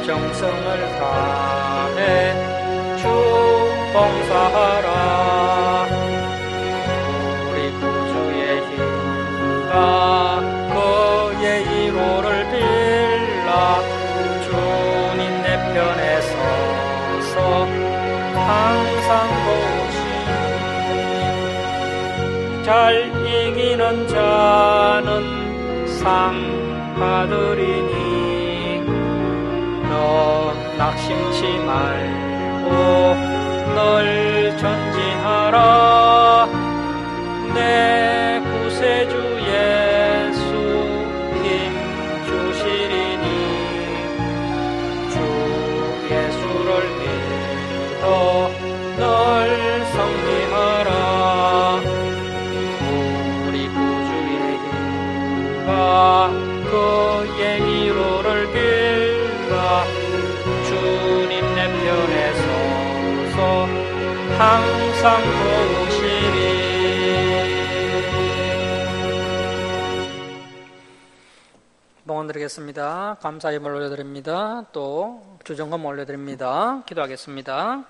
정성을 다해 주 봉사하라. 우리 구주의 힘과 그의 위로를 빌라. 주님 내 편에 서서 항상 도우시니 잘 이기는 자는 상 받으리니 너 낙심치 말고 늘 전진하라. 내 구세주 예수 힘 주시리니 주 예수를 믿어 늘 승리하라. 우리 구주의 힘과 그의 위로를 빌라. 주님 내 편에 서서 항상 도우시리. 봉헌 드리겠습니다. 감사 예물 올려드립니다. 또 주정금 올려드립니다. 기도하겠습니다.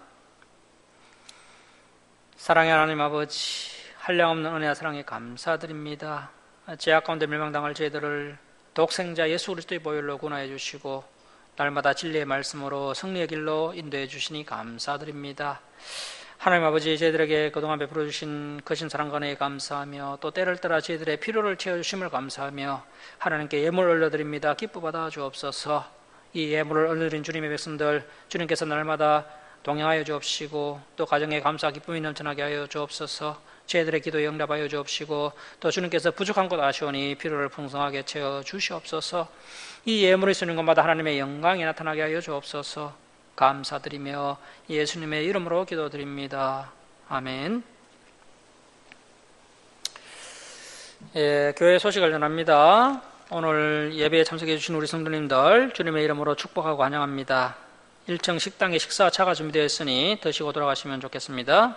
사랑의 하나님 아버지, 한량없는 은혜와 사랑에 감사드립니다. 죄악 가운데 멸망당할 저희들을 독생자 예수 그리스도의 보혈로 구원하여 주시고 날마다 진리의 말씀으로 승리의 길로 인도해 주시니 감사드립니다. 하나님 아버지, 저희들에게 그동안 베풀어 주신 크신 사랑과 은혜에 감사하며 또 때를 따라 저희들의 필요를 채워주심을 감사하며 하나님께 예물 올려드립니다. 기뻐 받아 주옵소서. 이 예물을 올려드린 주님의 백성들, 주님께서 날마다 동행하여 주옵시고 또 가정에 감사 기쁨이 넘쳐나게 하여 주옵소서. 저희들의 기도에 응답하여 주옵시고 또 주님께서 부족한 것 아시오니 필요를 풍성하게 채워 주시옵소서. 이 예물을 쓰는 것마다 하나님의 영광이 나타나게 하여 주옵소서. 감사드리며 예수님의 이름으로 기도드립니다. 아멘. 교회 소식을 전합니다. 오늘 예배에 참석해 주신 우리 성도님들 주님의 이름으로 축복하고 환영합니다. 1층 식당에 식사 차가 준비되어 있으니 드시고 돌아가시면 좋겠습니다.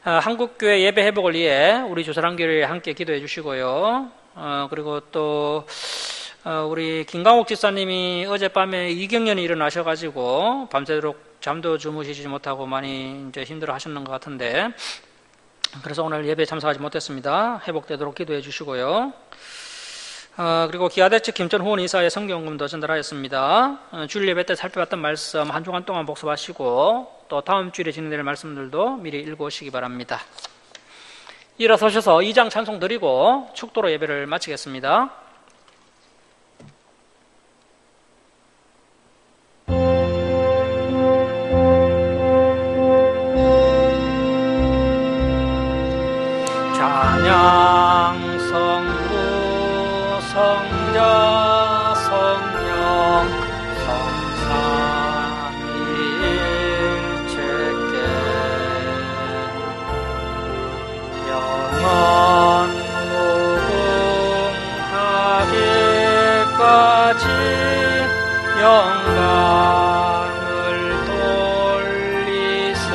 한국교회 예배 회복을 위해 우리 조사랑교회에 함께 기도해 주시고요. 그리고 또 우리 김강옥 집사님이 어젯밤에 이경련이 일어나셔가지고 밤새도록 잠도 주무시지 못하고 많이 이제 힘들어 하셨는 것 같은데, 그래서 오늘 예배에 참석하지 못했습니다. 회복되도록 기도해 주시고요. 그리고 기아대 측 김전호원 이사의 성경금도 전달하였습니다. 주일 예배 때 살펴봤던 말씀 한 주간 동안 복습하시고 또 다음 주일에 진행될 말씀들도 미리 읽어오시기 바랍니다. 일어서셔서 2장 찬송 드리고 축도로 예배를 마치겠습니다. 찬양 성부 성자 성령 성삼위일체께 영원 무궁하기까지 영광을 돌리세.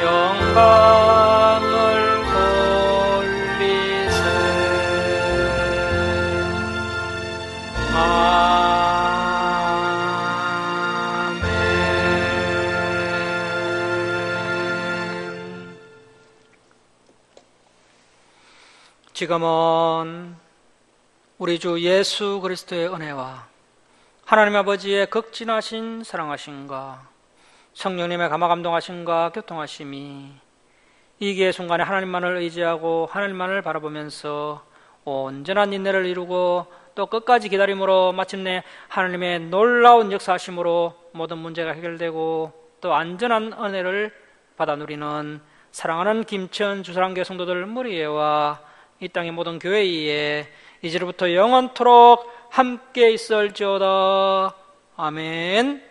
영광을 돌리세. 아멘. 지금은 우리 주 예수 그리스도의 은혜와 하나님 아버지의 극진하신 사랑하심과 성령님의 감화감동하심과 교통하심이 이 기회 순간에 하나님만을 의지하고 하나님만을 바라보면서 온전한 인내를 이루고 또 끝까지 기다림으로 마침내 하나님의 놀라운 역사하심으로 모든 문제가 해결되고 또 안전한 은혜를 받아 누리는 사랑하는 김천 주사랑교회 성도들 무리에와 이 땅의 모든 교회에 이제로부터 영원토록 함께 있을지어다. 아멘.